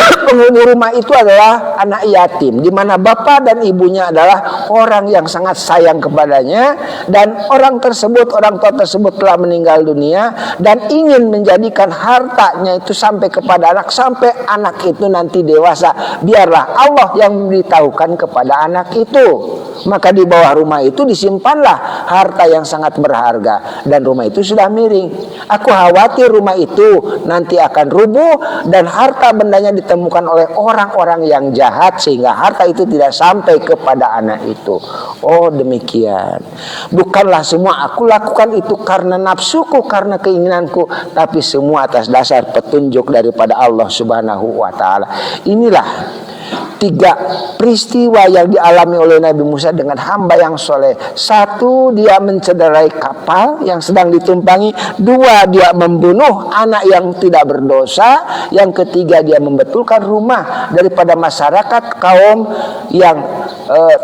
Speaker 1: Penghuni rumah itu adalah anak yatim, di mana bapak dan ibunya adalah orang yang sangat sayang kepadanya, dan orang tua tersebut telah meninggal dunia dan ingin menjadikan hartanya itu sampai kepada anak, sampai anak itu nanti dewasa. Biarlah Allah yang memberitahukan kepada anak itu. Maka di bawah rumah itu disimpanlah harta yang sangat berharga, dan rumah itu sudah miring. Aku khawatir rumah itu nanti akan rubuh dan harta bendanya ditemukan oleh orang-orang yang jahat, sehingga harta itu tidak sampai kepada anak itu. Oh demikian. Bukanlah semua aku lakukan itu karena nafsuku, karena keinginanku, tapi semua atas dasar petunjuk daripada Allah Subhanahu wa ta'ala. Inilah 3 peristiwa yang dialami oleh Nabi Musa dengan hamba yang soleh. 1, dia mencederai kapal yang sedang ditumpangi. 2, dia membunuh anak yang tidak berdosa. Yang ketiga, dia membetulkan rumah daripada masyarakat kaum yang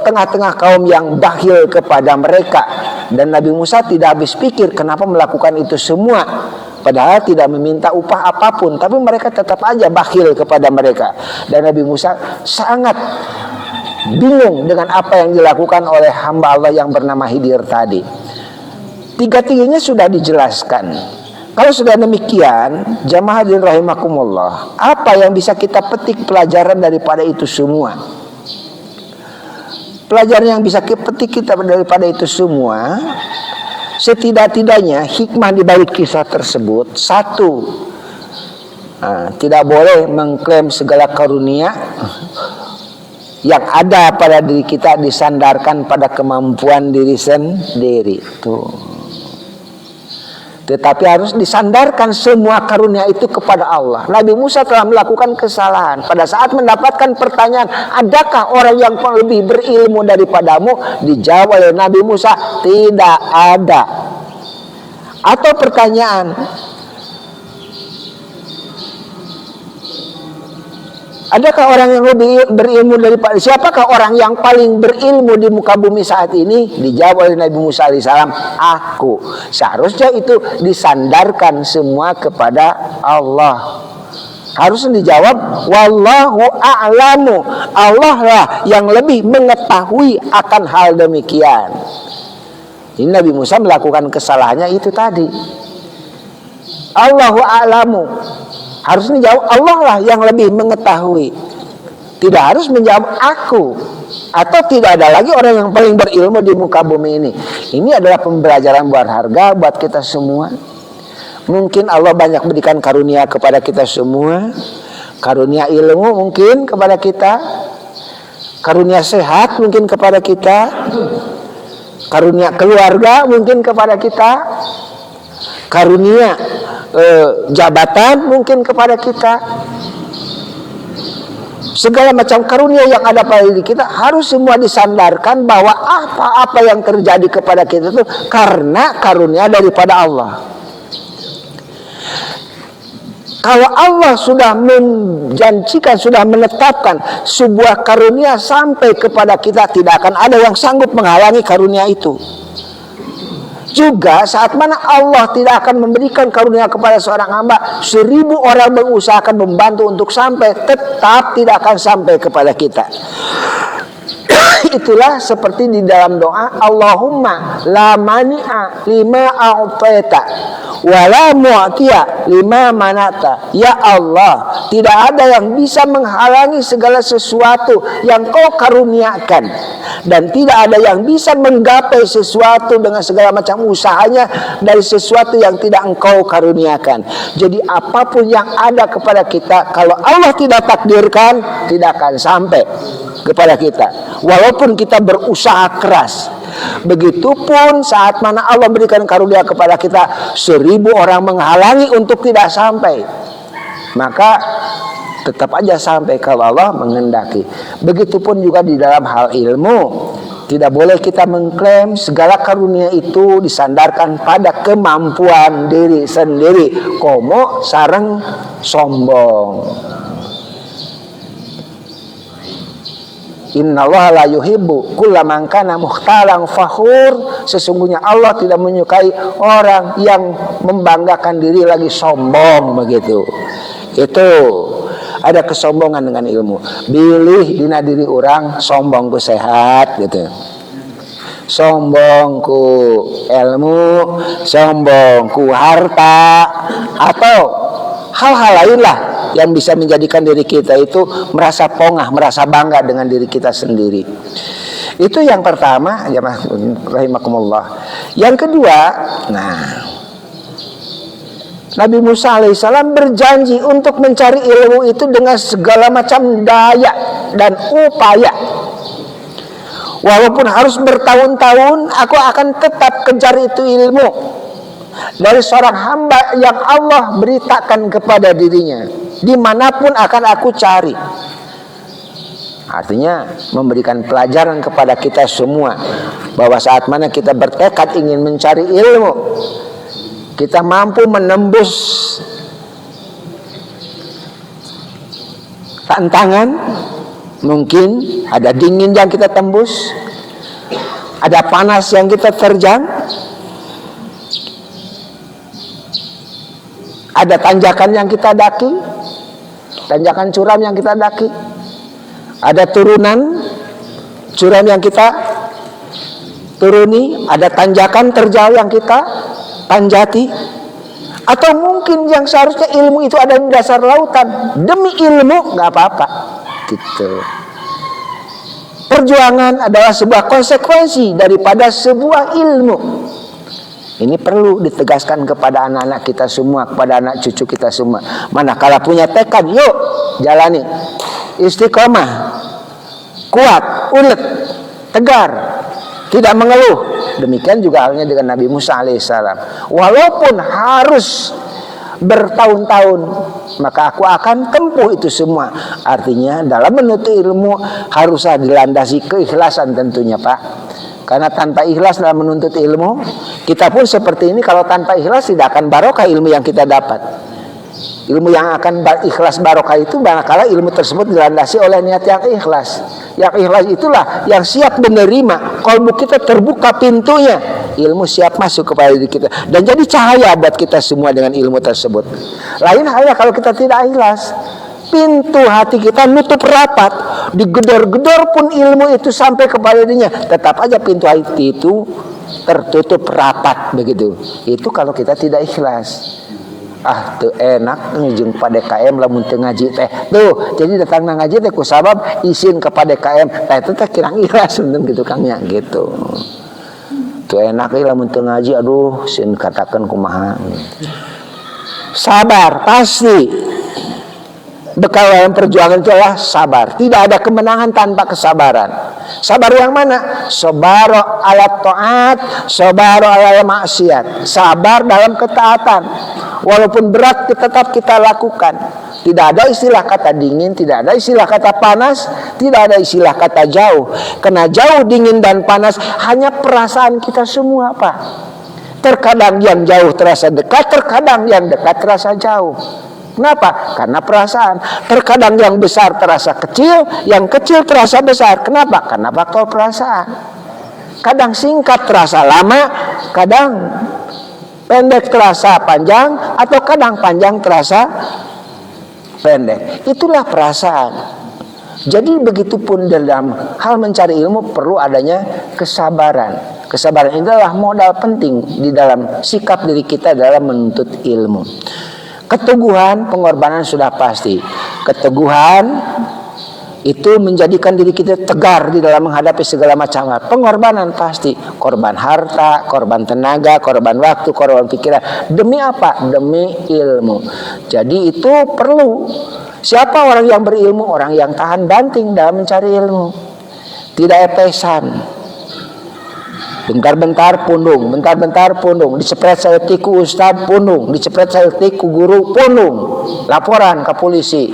Speaker 1: tengah-tengah kaum yang bakhil kepada mereka. Dan Nabi Musa tidak habis pikir kenapa melakukan itu semua, padahal tidak meminta upah apapun, tapi mereka tetap aja bakhil kepada mereka. Dan Nabi Musa sangat bingung dengan apa yang dilakukan oleh hamba Allah yang bernama Khidir tadi. 3-tiganya sudah dijelaskan. Kalau sudah demikian, jamaah hadirin rahimakumullah, apa yang bisa kita petik pelajaran daripada itu semua? Pelajaran yang bisa kita petik daripada itu semua, setidak-tidaknya hikmah di balik kisah tersebut. 1, tidak boleh mengklaim segala karunia yang ada pada diri kita disandarkan pada kemampuan diri sendiri. Tuh. Tetapi harus disandarkan semua karunia itu kepada Allah. Nabi Musa telah melakukan kesalahan. Pada saat mendapatkan pertanyaan, adakah orang yang lebih berilmu daripadamu? Dijawab oleh Nabi Musa, tidak ada. Atau pertanyaan, adakah orang yang lebih berilmu daripada, siapakah orang yang paling berilmu di muka bumi saat ini? Dijawab oleh Nabi Musa alaihissalam, aku. Seharusnya itu disandarkan semua kepada Allah. Harus dijawab, wallahu a'lamu. Allah lah yang lebih mengetahui akan hal demikian. Ini Nabi Musa melakukan kesalahannya itu tadi. Allahu a'lamu. Harus menjawab Allah lah yang lebih mengetahui. Tidak harus menjawab aku. Atau tidak ada lagi orang yang paling berilmu di muka bumi ini. Ini adalah pembelajaran berharga buat kita semua. Mungkin Allah banyak berikan karunia kepada kita semua. Karunia ilmu mungkin kepada kita. Karunia sehat mungkin kepada kita. Karunia keluarga mungkin kepada kita. Karunia jabatan mungkin kepada kita. Segala macam karunia yang ada pada diri kita harus semua disandarkan bahwa apa-apa yang terjadi kepada kita itu karena karunia daripada Allah. Kalau Allah sudah menjanjikan, sudah menetapkan sebuah karunia sampai kepada kita, tidak akan ada yang sanggup menghalangi karunia itu. Juga saat mana Allah tidak akan memberikan karunia kepada seorang hamba, 1000 orang mengusahakan membantu untuk sampai, tetap tidak akan sampai kepada kita. Itulah seperti di dalam doa, Allahumma la mani'a lima a'taita wa la mu'tiya lima manata. Ya Allah, tidak ada yang bisa menghalangi segala sesuatu yang Kau karuniakan, dan tidak ada yang bisa menggapai sesuatu dengan segala macam usahanya dari sesuatu yang tidak Engkau karuniakan. Jadi apapun yang ada kepada kita, kalau Allah tidak takdirkan, tidak akan sampai kepada kita, walaupun kita berusaha keras. Begitupun saat mana Allah berikan karunia kepada kita, 1000 orang menghalangi untuk tidak sampai, maka tetap aja sampai kalau Allah menghendaki. Begitupun juga di dalam hal ilmu, tidak boleh kita mengklaim segala karunia itu disandarkan pada kemampuan diri sendiri. Komo sareng sombong. Innallaha la yuhibbu kulla man kana mukhtalan fakhur. Sesungguhnya Allah tidak menyukai orang yang membanggakan diri lagi sombong begitu. Itu. ada kesombongan dengan ilmu. Bilih dina diri orang sombong ku sehat gitu. Sombong ku ilmu, sombong ku harta, atau hal-hal lain lah yang bisa menjadikan diri kita itu merasa pongah, merasa bangga dengan diri kita sendiri. Itu yang pertama, ya rahimakumullah. Yang kedua, Nabi Musa alaihissalam berjanji untuk mencari ilmu itu dengan segala macam daya dan upaya. Walaupun harus bertahun-tahun, aku akan tetap kejar itu ilmu dari seorang hamba yang Allah beritakan kepada dirinya. Dimanapun akan aku cari. Artinya memberikan pelajaran kepada kita semua bahwa saat mana kita bertekad ingin mencari ilmu, kita mampu menembus tantangan. Mungkin ada dingin yang kita tembus, ada panas yang kita terjang, ada tanjakan yang kita daki, tanjakan curam yang kita daki, ada turunan curam yang kita turuni, ada tanjakan terjal yang kita tanjati, atau mungkin yang seharusnya ilmu itu ada di dasar lautan, demi ilmu nggak apa-apa gitu. Perjuangan adalah sebuah konsekuensi daripada sebuah ilmu. Ini perlu ditegaskan kepada anak-anak kita semua, kepada anak cucu kita semua. Manakala punya tekad, yuk jalani. Istiqomah, kuat, ulet, tegar, tidak mengeluh. Demikian juga halnya dengan Nabi Musa alaihissalam. Walaupun harus bertahun-tahun, maka aku akan tempuh itu semua. Artinya dalam menuntut ilmu haruslah dilandasi keikhlasan tentunya, Pak. Karena tanpa ikhlas dalam menuntut ilmu, kita pun seperti ini. Kalau tanpa ikhlas tidak akan barokah ilmu yang kita dapat. Ilmu yang akan ikhlas barokah itu manakala ilmu tersebut dilandasi oleh niat yang ikhlas. Yang ikhlas itulah yang siap menerima. Kalbu kita terbuka pintunya, ilmu siap masuk kepada diri kita dan jadi cahaya buat kita semua dengan ilmu tersebut. Lain halnya kalau kita tidak ikhlas, pintu hati kita nutup rapat, digedor-gedor pun ilmu itu sampai kepada dirinya, tetap aja pintu hati itu tertutup rapat begitu. Itu kalau kita tidak ikhlas. Tuh enak ngejeng pada KM lamun teu ngaji teh. Tuh, jadi datang na ngaji teh ku sabab isin kepada KM. Teh itu teh kirang ikhlas untung gitu Kangnya gitu. Tuh enak euy lamun teu ngaji, aduh sin katakan kumaha. Sabar pasti. Bekal dalam perjuangan itu adalah sabar. Tidak ada kemenangan tanpa kesabaran. Sabar yang mana? Sabaro ala taat, sabaro ala maksiat. Sabar dalam ketaatan. Walaupun berat tetap kita lakukan. Tidak ada istilah kata dingin, tidak ada istilah kata panas, tidak ada istilah kata jauh. Karena jauh, dingin dan panas hanya perasaan kita semua, Pak. Terkadang yang jauh terasa dekat, terkadang yang dekat terasa jauh. Kenapa? Karena perasaan. Terkadang yang besar terasa kecil, yang kecil terasa besar. Kenapa? Karena faktor perasaan. Kadang singkat terasa lama, kadang pendek terasa panjang, atau kadang panjang terasa pendek. Itulah perasaan. Jadi begitupun dalam hal mencari ilmu perlu adanya kesabaran. Kesabaran ini adalah modal penting di dalam sikap diri kita dalam menuntut ilmu. Keteguhan, pengorbanan sudah pasti. Keteguhan itu menjadikan diri kita tegar di dalam menghadapi segala macam hal. Pengorbanan pasti, korban harta, korban tenaga, korban waktu, korban pikiran. Demi apa? Demi ilmu. Jadi itu perlu. Siapa orang yang berilmu? Orang yang tahan banting dalam mencari ilmu. Tidak epesan. Bentar-bentar pundung, bentar-bentar pundung. Dicepret saya tiku ustad pundung, dicepret saya tiku guru pundung. Laporan ke polisi.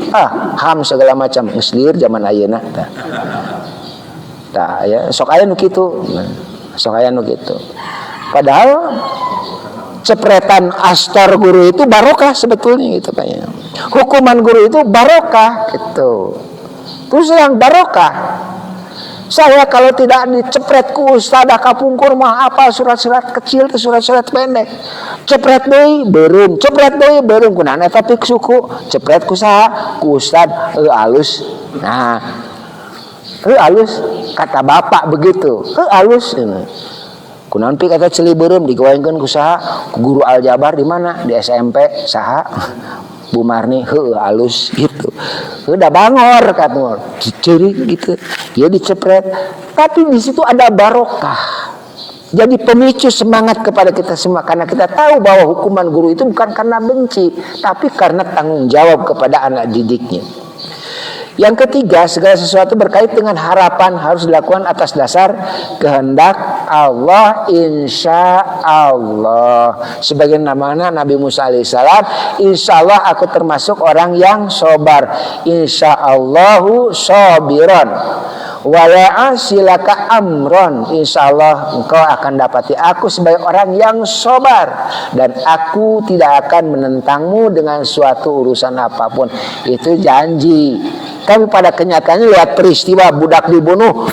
Speaker 1: HAM segala macam. Ngeslir zaman ayeuna. Tah ya, sok aya nu kitu. Sok aya nu kitu. Padahal cepretan astor guru itu barokah sebetulnya gitu kayaknya. Hukuman guru itu barokah gitu. Terus yang barokah. Saya kalau tidak dicepret ku ustadah kapungkur mah apa surat-surat kecil teh surat-surat pendek. Cepret deui beureum, cepret deui beureum kunaon eta pik suku. Cepret ku saha? Ku ustad alus. Nah, alus kata bapak begitu. Alus ini. Kunaon pik eta ceuli beureum digawekeun ku saha? Ku guru aljabar di mana? Di SMP saha? Bu Marni, halus gitu. Udah bangor katanya, ceri gitu. Ya dicepret. Tapi di situ ada barokah. Jadi pemicu semangat kepada kita semua karena kita tahu bahwa hukuman guru itu bukan karena benci, tapi karena tanggung jawab kepada anak didiknya. Yang ketiga, segala sesuatu berkait dengan harapan harus dilakukan atas dasar kehendak Allah, insya Allah. Sebagai namanya Nabi Musa alaihissalam, insya Allah aku termasuk orang yang sobar. Insya Allahu sobiron. Wala silaka amron, insya Allah engkau akan dapati aku sebagai orang yang sobar dan aku tidak akan menentangmu dengan suatu urusan apapun. Itu janji. Tapi pada kenyataannya lihat peristiwa budak dibunuh,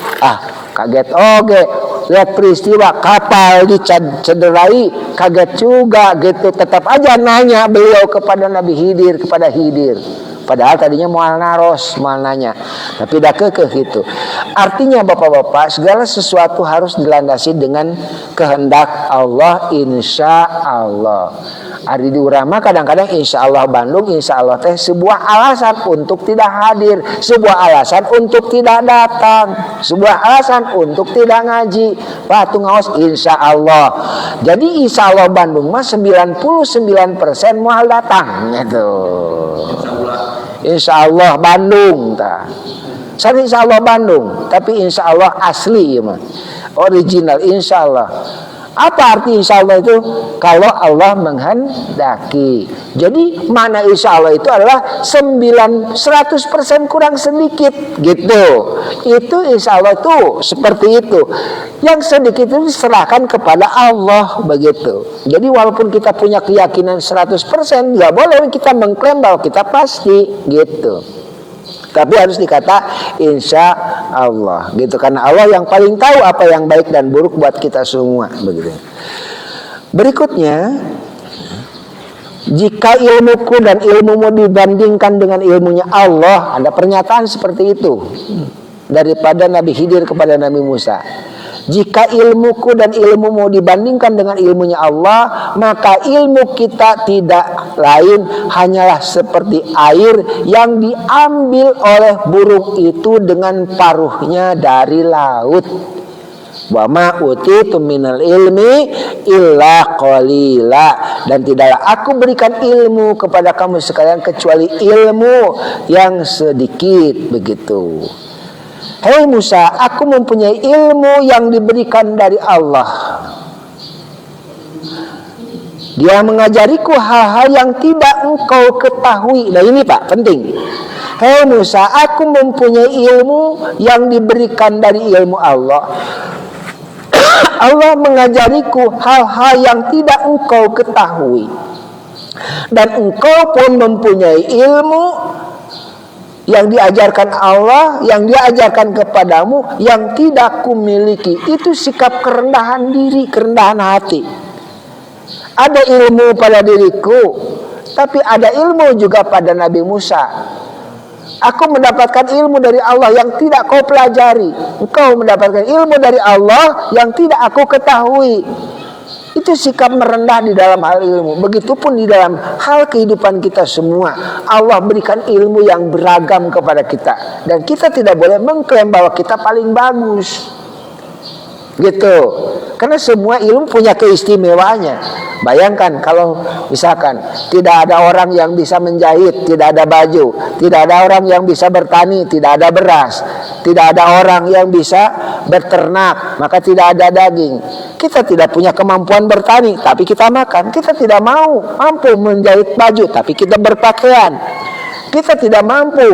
Speaker 1: kaget oge. Lihat peristiwa kapal dicederai, kaget juga gitu. Tetap aja nanya beliau kepada Nabi Khidir, kepada Khidir. Padahal tadinya moal naros, moal nanya. Tapi dah kekeh gitu. Artinya bapak-bapak, segala sesuatu harus dilandasi dengan kehendak Allah, insya Allah. Ari di urama kadang-kadang insya Allah Bandung, insya Allah teh sebuah alasan untuk tidak hadir, sebuah alasan untuk tidak datang, sebuah alasan untuk tidak ngaji. Wah tuh ngawas insya Allah. Jadi insya Allah Bandung mah 99% moal datang gitu. Insya Allah Bandung ta. Saya insya Allah Bandung, tapi insya Allah asli ya mah. Original insya Allah. Apa arti insya Allah itu? Kalau Allah menghendaki. Jadi mana insya Allah itu adalah 100% kurang sedikit gitu. Itu insya Allah itu seperti itu. Yang sedikit itu diserahkan kepada Allah begitu. Jadi walaupun kita punya keyakinan 100%, nggak boleh kita mengklaim bahwa kita pasti gitu. Tapi harus dikata insya Allah gitu, karena Allah yang paling tahu apa yang baik dan buruk buat kita semua begitu. Berikutnya, jika ilmuku dan ilmumu dibandingkan dengan ilmunya Allah, ada pernyataan seperti itu daripada Nabi Khidir kepada Nabi Musa. Jika ilmuku dan ilmumu dibandingkan dengan ilmunya Allah, maka ilmu kita tidak lain hanyalah seperti air yang diambil oleh burung itu dengan paruhnya dari laut. Wa ma utitu minal ilmi illa qalila, dan tidaklah aku berikan ilmu kepada kamu sekalian kecuali ilmu yang sedikit begitu. Hei Musa, aku mempunyai ilmu yang diberikan dari Allah. Dia mengajariku hal-hal yang tidak engkau ketahui. Nah ini Pak, penting. Hei Musa, aku mempunyai ilmu yang diberikan dari ilmu Allah. Allah mengajariku hal-hal yang tidak engkau ketahui. Dan engkau pun mempunyai ilmu yang diajarkan Allah, yang dia ajarkan kepadamu, yang tidak kumiliki. Itu sikap kerendahan diri, kerendahan hati. Ada ilmu pada diriku, tapi ada ilmu juga pada Nabi Musa. Aku mendapatkan ilmu dari Allah yang tidak kau pelajari. Engkau mendapatkan ilmu dari Allah yang tidak aku ketahui. Itu sikap merendah di dalam hal ilmu. Begitupun di dalam hal kehidupan kita semua. Allah berikan ilmu yang beragam kepada kita. Dan kita tidak boleh mengklaim bahwa kita paling bagus. Gitu. Karena semua ilmu punya keistimewaannya. Bayangkan kalau misalkan tidak ada orang yang bisa menjahit, tidak ada baju, tidak ada orang yang bisa bertani, tidak ada beras, tidak ada orang yang bisa berternak, maka tidak ada daging. Kita tidak punya kemampuan bertani, tapi kita makan. Kita tidak mampu menjahit baju, tapi kita berpakaian. Kita tidak mampu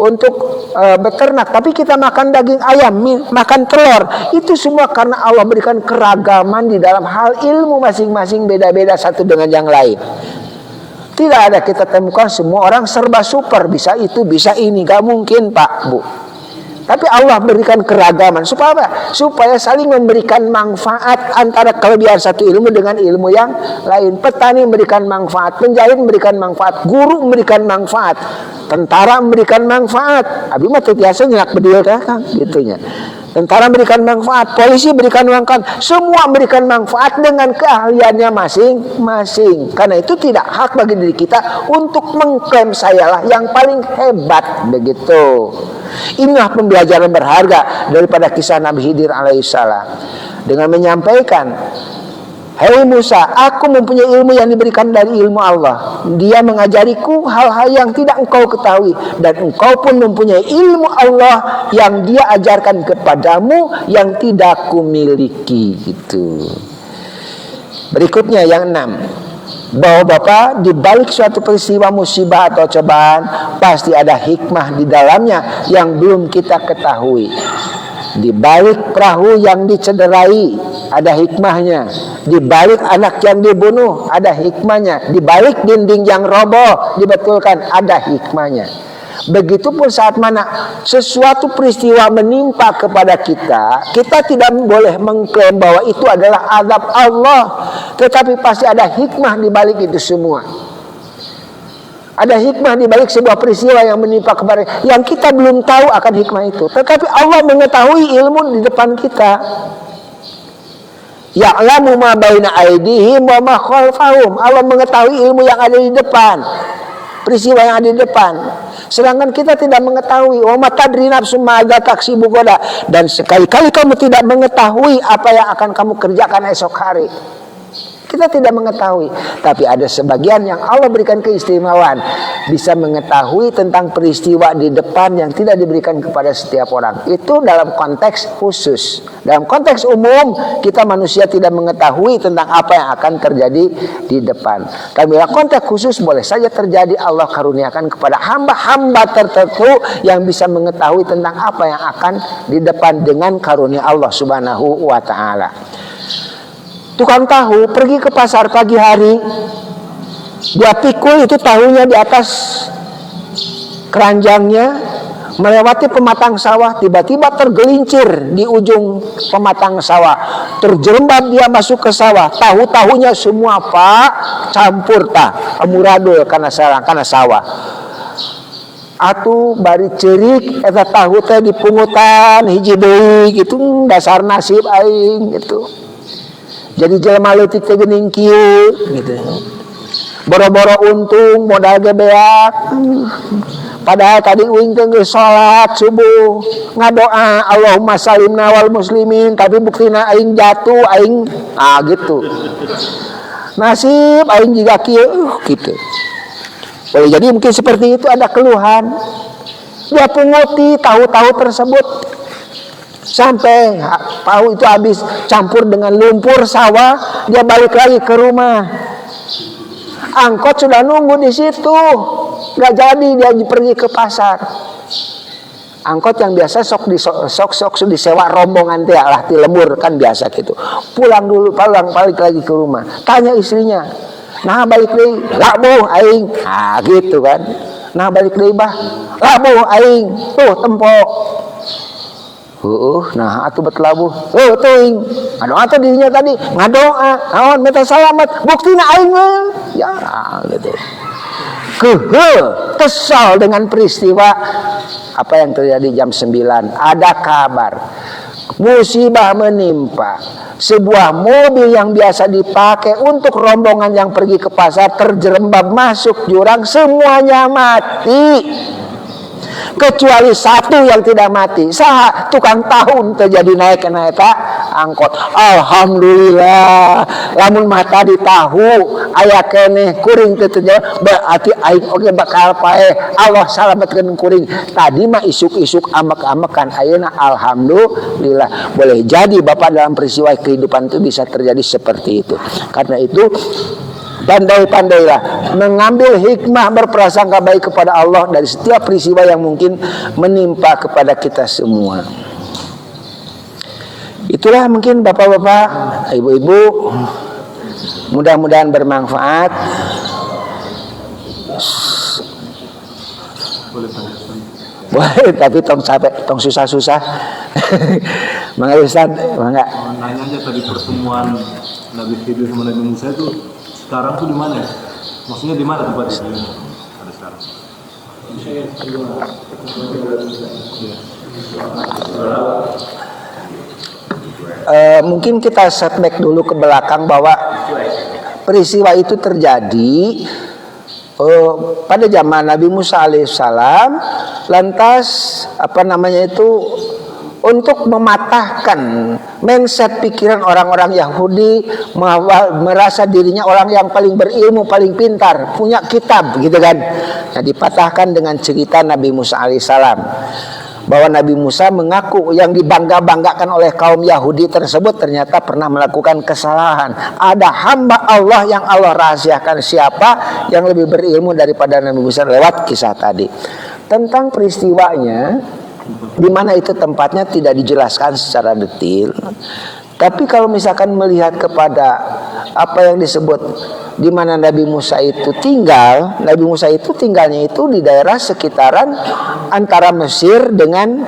Speaker 1: untuk beternak, tapi kita makan daging ayam, makan telur. Itu semua karena Allah berikan keragaman di dalam hal ilmu masing-masing, beda-beda satu dengan yang lain. Tidak ada kita temukan semua orang serba super, bisa itu, bisa ini. Gak mungkin Pak, Bu. Tapi Allah berikan keragaman supaya apa? Supaya saling memberikan manfaat antara kelebihan satu ilmu dengan ilmu yang lain. Petani memberikan manfaat, penjahit memberikan manfaat, guru memberikan manfaat, tentara memberikan manfaat. Abi mah biasa nyenak bedil kan gitunya. Tentara memberikan manfaat, polisi memberikan manfaat, semua memberikan manfaat dengan keahliannya masing-masing. Karena itu tidak hak bagi diri kita untuk mengklaim sayalah yang paling hebat begitu. Inilah pembelajaran berharga daripada kisah Nabi Khidir alaihissalam dengan menyampaikan, "Hei Musa, aku mempunyai ilmu yang diberikan dari ilmu Allah. Dia mengajariku hal-hal yang tidak engkau ketahui. Dan engkau pun mempunyai ilmu Allah yang dia ajarkan kepadamu yang tidak kumiliki." Gitu. Berikutnya yang 6. Bahwa Bapak di balik suatu peristiwa musibah atau cobaan pasti ada hikmah di dalamnya yang belum kita ketahui. Di balik perahu yang dicederai ada hikmahnya. Di balik anak yang dibunuh ada hikmahnya. Di balik dinding yang roboh dibetulkan ada hikmahnya. Begitupun saat mana sesuatu peristiwa menimpa kepada kita, kita tidak boleh mengklaim bahwa itu adalah azab Allah, tetapi pasti ada hikmah di balik itu semua. Ada hikmah di balik sebuah peristiwa yang menimpa kepada yang kita belum tahu akan hikmah itu, tetapi Allah mengetahui ilmu di depan kita. Ya'lamu ma baina aydihim wa ma khalfahum. Allah mengetahui ilmu yang ada di depan, peristiwa yang ada di depan. Sedangkan kita tidak mengetahui. Wa matadri nafsum madza taksibu goda. Dan sekali-kali kamu tidak mengetahui apa yang akan kamu kerjakan esok hari. Kita tidak mengetahui. Tapi ada sebagian yang Allah berikan keistimewaan, bisa mengetahui tentang peristiwa di depan yang tidak diberikan kepada setiap orang. Itu dalam konteks khusus. Dalam konteks umum, kita manusia tidak mengetahui tentang apa yang akan terjadi di depan. Tapi dalam konteks khusus boleh saja terjadi. Allah karuniakan kepada hamba-hamba tertentu yang bisa mengetahui tentang apa yang akan di depan dengan karunia Allah Subhanahu wa ta'ala. Tukang tahu pergi ke pasar pagi hari, dia pikul itu tahunya di atas keranjangnya, melewati pematang sawah, tiba-tiba tergelincir di ujung pematang sawah, terjerembab dia masuk ke sawah, tahu-tahunya semua Pak campur amuradul karena sawah. Atuh bari cerik eta tahu teh dipungutan hiji deui gitu, dasar nasib aing gitu. Jadi jelema leutik teh geuning kieu gitu. Boro-boro untung modal gebeak. Padahal tadi uing teh geus salat subuh, ngadoa Allahumma salimna wal muslimin, tapi buktina aing jatuh, aing gitu. Nasib aing jiga kieu gitu. Boleh jadi mungkin seperti itu, ada keluhan. Dia punguti tahu-tahu tersebut sampai tahu itu habis campur dengan lumpur sawah, dia balik lagi ke rumah. Angkot sudah nunggu di situ, nggak jadi dia pergi ke pasar. Angkot yang biasa sok disewa rombongan teh lah ti lembur kan biasa gitu. Pulang balik lagi ke rumah. Tanya istrinya, nah balik deui, labuh aing. Gitu kan. Nah balik deui bah, labuh aing. Tuh tempok. Nah atuh bet labuh. Teuing. Ngadoa teh dirinya tadi, ngadoa, naon minta selamat, buktina aing ya gitu. Kesal dengan peristiwa apa yang terjadi jam 9. Ada kabar musibah menimpa. Sebuah mobil yang biasa dipakai untuk rombongan yang pergi ke pasar terjerembab masuk jurang, semuanya mati. Kecuali satu yang tidak mati. Saha tukang tahun terjadi naik angkot. Alhamdulillah. Lamun mata di tahu aya keneh kuring teh berarti aing oge bakal paeh. Allah salametkeun kuring. Tadi mah isuk-isuk amek-amekan, ayeuna alhamdulillah. Boleh jadi Bapak dalam peristiwa kehidupan itu bisa terjadi seperti itu. Karena itu pandai-pandailah mengambil hikmah, berprasangka baik kepada Allah dari setiap peristiwa yang mungkin menimpa kepada kita semua. Itulah mungkin bapak-bapak, ibu-ibu, mudah-mudahan bermanfaat. Boleh, tapi tong capek, tong susah-susah. Mangga Ustaz, mangga.
Speaker 2: Nanya aja tadi pertemuan Nabi Khidir sama Nabi Musa itu sekarang tuh di mana ya? Maksudnya di mana tempatnya? Ada sekarang.
Speaker 1: Mungkin kita setback dulu ke belakang bahwa peristiwa itu terjadi pada zaman Nabi Musa alaihissalam. Lantas untuk mematahkan mindset pikiran orang-orang Yahudi, merasa dirinya orang yang paling berilmu, paling pintar, punya kitab gitu kan. Nah, dipatahkan dengan cerita Nabi Musa alaihissalam, bahwa Nabi Musa mengaku yang dibangga-banggakan oleh kaum Yahudi tersebut ternyata pernah melakukan kesalahan. Ada hamba Allah yang Allah rahasiakan, siapa yang lebih berilmu daripada Nabi Musa, lewat kisah tadi. Tentang peristiwanya, di mana itu tempatnya tidak dijelaskan secara detail. Tapi kalau misalkan melihat kepada apa yang disebut di mana Nabi Musa itu tinggal, Nabi Musa itu tinggalnya itu di daerah sekitaran antara Mesir dengan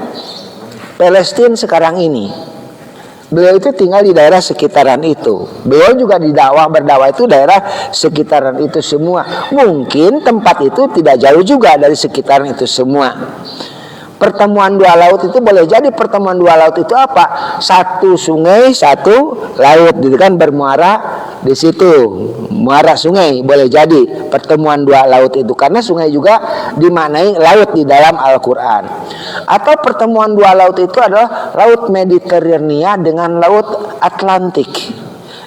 Speaker 1: Palestina sekarang ini. Beliau itu tinggal di daerah sekitaran itu. Beliau juga berdakwah itu daerah sekitaran itu semua. Mungkin tempat itu tidak jauh juga dari sekitaran itu semua. Pertemuan dua laut itu boleh jadi pertemuan dua laut itu apa? Satu sungai, satu laut, gitu kan, bermuara di situ. Muara sungai boleh jadi pertemuan dua laut itu, karena sungai juga dimaknai laut di dalam Al-Qur'an. Atau pertemuan dua laut itu adalah laut Mediterania dengan laut Atlantik,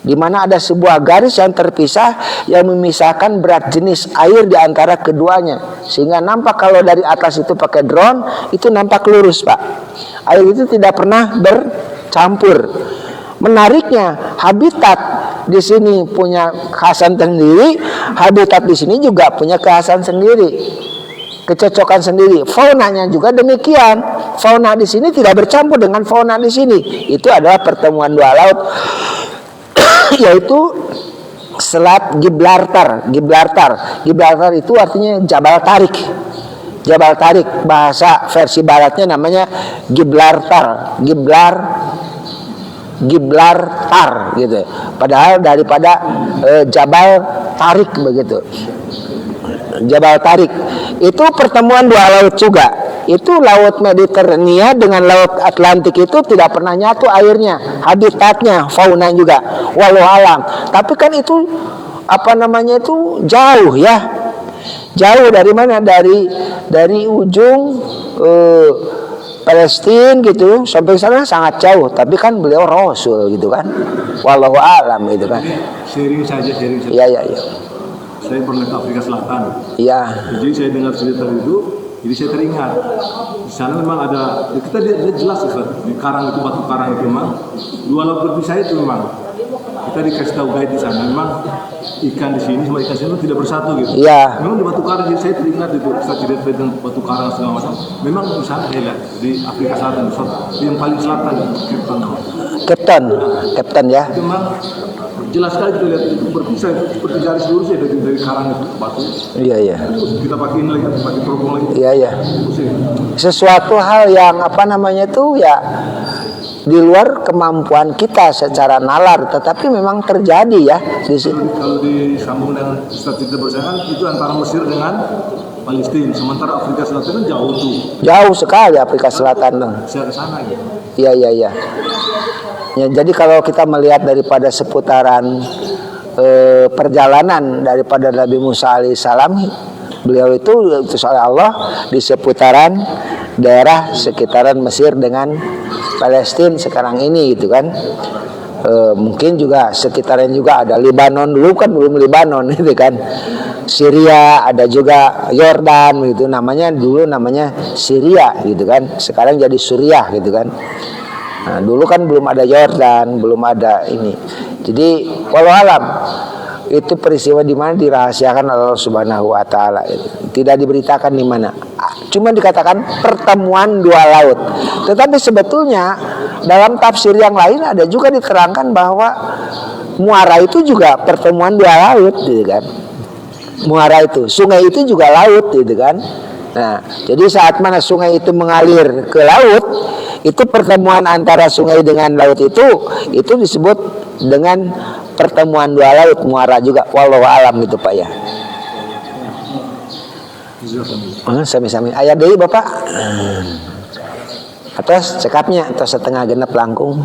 Speaker 1: di mana ada sebuah garis yang terpisah yang memisahkan berat jenis air di antara keduanya, sehingga nampak kalau dari atas itu pakai drone itu nampak lurus, Pak. Air itu tidak pernah bercampur. Menariknya, habitat di sini punya kekhasan sendiri, habitat di sini juga punya kekhasan sendiri, kecocokan sendiri. Faunanya juga demikian. Fauna di sini tidak bercampur dengan fauna di sini. Itu adalah pertemuan dua laut, yaitu Selat Gibraltar. Gibraltar itu artinya Jabal Tarik. Jabal Tarik, bahasa versi baratnya namanya Gibraltar gitu. Padahal daripada Jabal Tarik begitu. Jabal Tarik itu pertemuan dua laut juga. Itu laut Mediterania dengan laut Atlantik itu tidak pernah nyatu airnya, habitatnya, fauna juga. Walau alam. Tapi kan itu jauh ya. Jauh dari mana? Dari ujung Palestina gitu sampai sana sangat jauh. Tapi kan beliau Rasul gitu kan. Wallahu alam gitu kan.
Speaker 2: Sharing saja.
Speaker 1: Iya.
Speaker 2: Saya pernah ke Afrika Selatan.
Speaker 1: Iya.
Speaker 2: Jadi saya dengar cerita itu, jadi saya teringat. Di sana memang ada, kita lihat jelas Ustaz, di karang itu, batu karang itu memang dua laut berpisah itu memang. Kita dikasih tahu guide di sana, memang ikan di sini sama ikan sini tidak bersatu gitu. Iya. Memang di batu karang, jadi saya teringat itu, Ustaz cerita tentang batu karang segala macam. Memang di sana saya lihat di Afrika Selatan, Ustaz, yang paling selatan, Captain ya. Itu memang jelas sekali kita lihat itu berpisah, itu seperti garis lurus ya dari karang itu batu. Iya. Terus kita pakai ini lagi, pakai teropong lagi. Iya.
Speaker 1: Sesuatu hal yang ya di luar kemampuan kita secara nalar, tetapi memang terjadi ya di situ.
Speaker 2: Kalau disambung dengan statistik bersama itu antara Mesir dengan Palestina, sementara Afrika Selatan kan jauh tuh. Jauh sekali Afrika Selatan tuh. Saya ke sana ya.
Speaker 1: Iya. Ya, jadi kalau kita melihat daripada seputaran perjalanan daripada Nabi Musa alaihissalam, beliau itu oleh Allah di seputaran daerah sekitaran Mesir dengan Palestina sekarang ini gitu kan. Mungkin juga sekitaran juga ada Lebanon, dulu kan belum Lebanon gitu kan. Syria, ada juga Yordan gitu, dulu namanya Syria gitu kan. Sekarang jadi Suriah gitu kan. Nah, dulu kan belum ada Yordan, belum ada ini. Jadi walau alam itu peristiwa di mana dirahasiakan Allah Subhanahu wa taala itu. Tidak diberitakan di mana. Cuma dikatakan pertemuan dua laut. Tetapi sebetulnya dalam tafsir yang lain ada juga diterangkan bahwa muara itu juga pertemuan dua laut gitu kan. Muara itu, sungai itu juga laut gitu kan. Nah, jadi saat mana sungai itu mengalir ke laut, itu pertemuan antara sungai dengan laut itu disebut dengan pertemuan dua laut, muara juga. Wallahu alam gitu Pak ya. Sami-sami ayat deui Bapak. Atas cekapnya atau setengah genep langkung.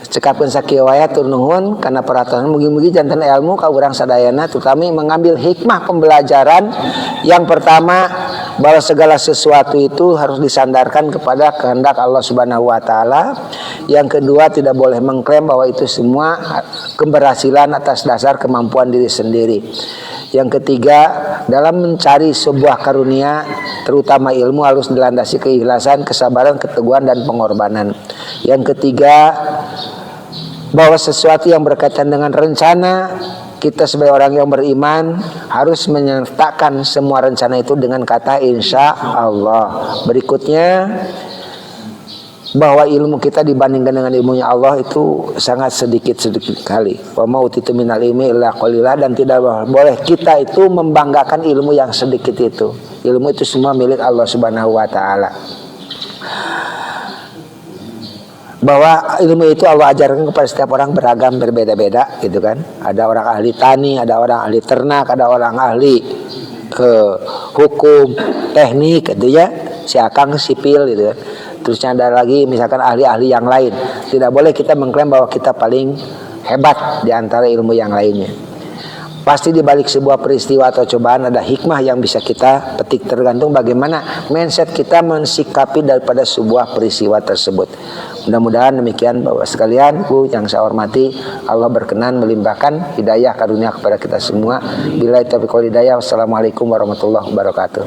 Speaker 1: Cekapkeun sakieu wae tur nuhun kana perhatian mugi-mugi janten ilmu ka urang sadayana terutama mengambil hikmah pembelajaran. Yang pertama, bahwa segala sesuatu itu harus disandarkan kepada kehendak Allah Subhanahu wa taala. Yang kedua, tidak boleh mengklaim bahwa itu semua keberhasilan atas dasar kemampuan diri sendiri. Yang ketiga, dalam mencari sebuah karunia terutama ilmu harus dilandasi keikhlasan, kesabaran, keteguhan dan pengorbanan. Yang ketiga, bahwa sesuatu yang berkaitan dengan rencana, kita sebagai orang yang beriman harus menyertakan semua rencana itu dengan kata insya Allah. Berikutnya, bahwa ilmu kita dibandingkan dengan ilmunya Allah itu sangat sedikit kali. Wa ma utitu minal ilmi illa qalila, dan tidak boleh kita itu membanggakan ilmu yang sedikit itu. Ilmu itu semua milik Allah Subhanahu wa taala. Bahwa ilmu itu Allah ajarkan kepada setiap orang beragam, berbeda-beda gitu kan. Ada orang ahli tani, ada orang ahli ternak, ada orang ahli ke hukum, teknik gitu ya, si akang sipil gitu kan. Terusnya ada lagi misalkan ahli-ahli yang lain. Tidak boleh kita mengklaim bahwa kita paling hebat di antara ilmu yang lainnya. Pasti di balik sebuah peristiwa atau cobaan ada hikmah yang bisa kita petik, tergantung bagaimana mindset kita mensikapi daripada sebuah peristiwa tersebut. Mudah-mudahan demikian Bapak sekalian, Bu yang saya hormati, Allah berkenan melimpahkan hidayah karunia kepada kita semua. Billahi taufiq wal hidayah. Wassalamualaikum warahmatullahi wabarakatuh.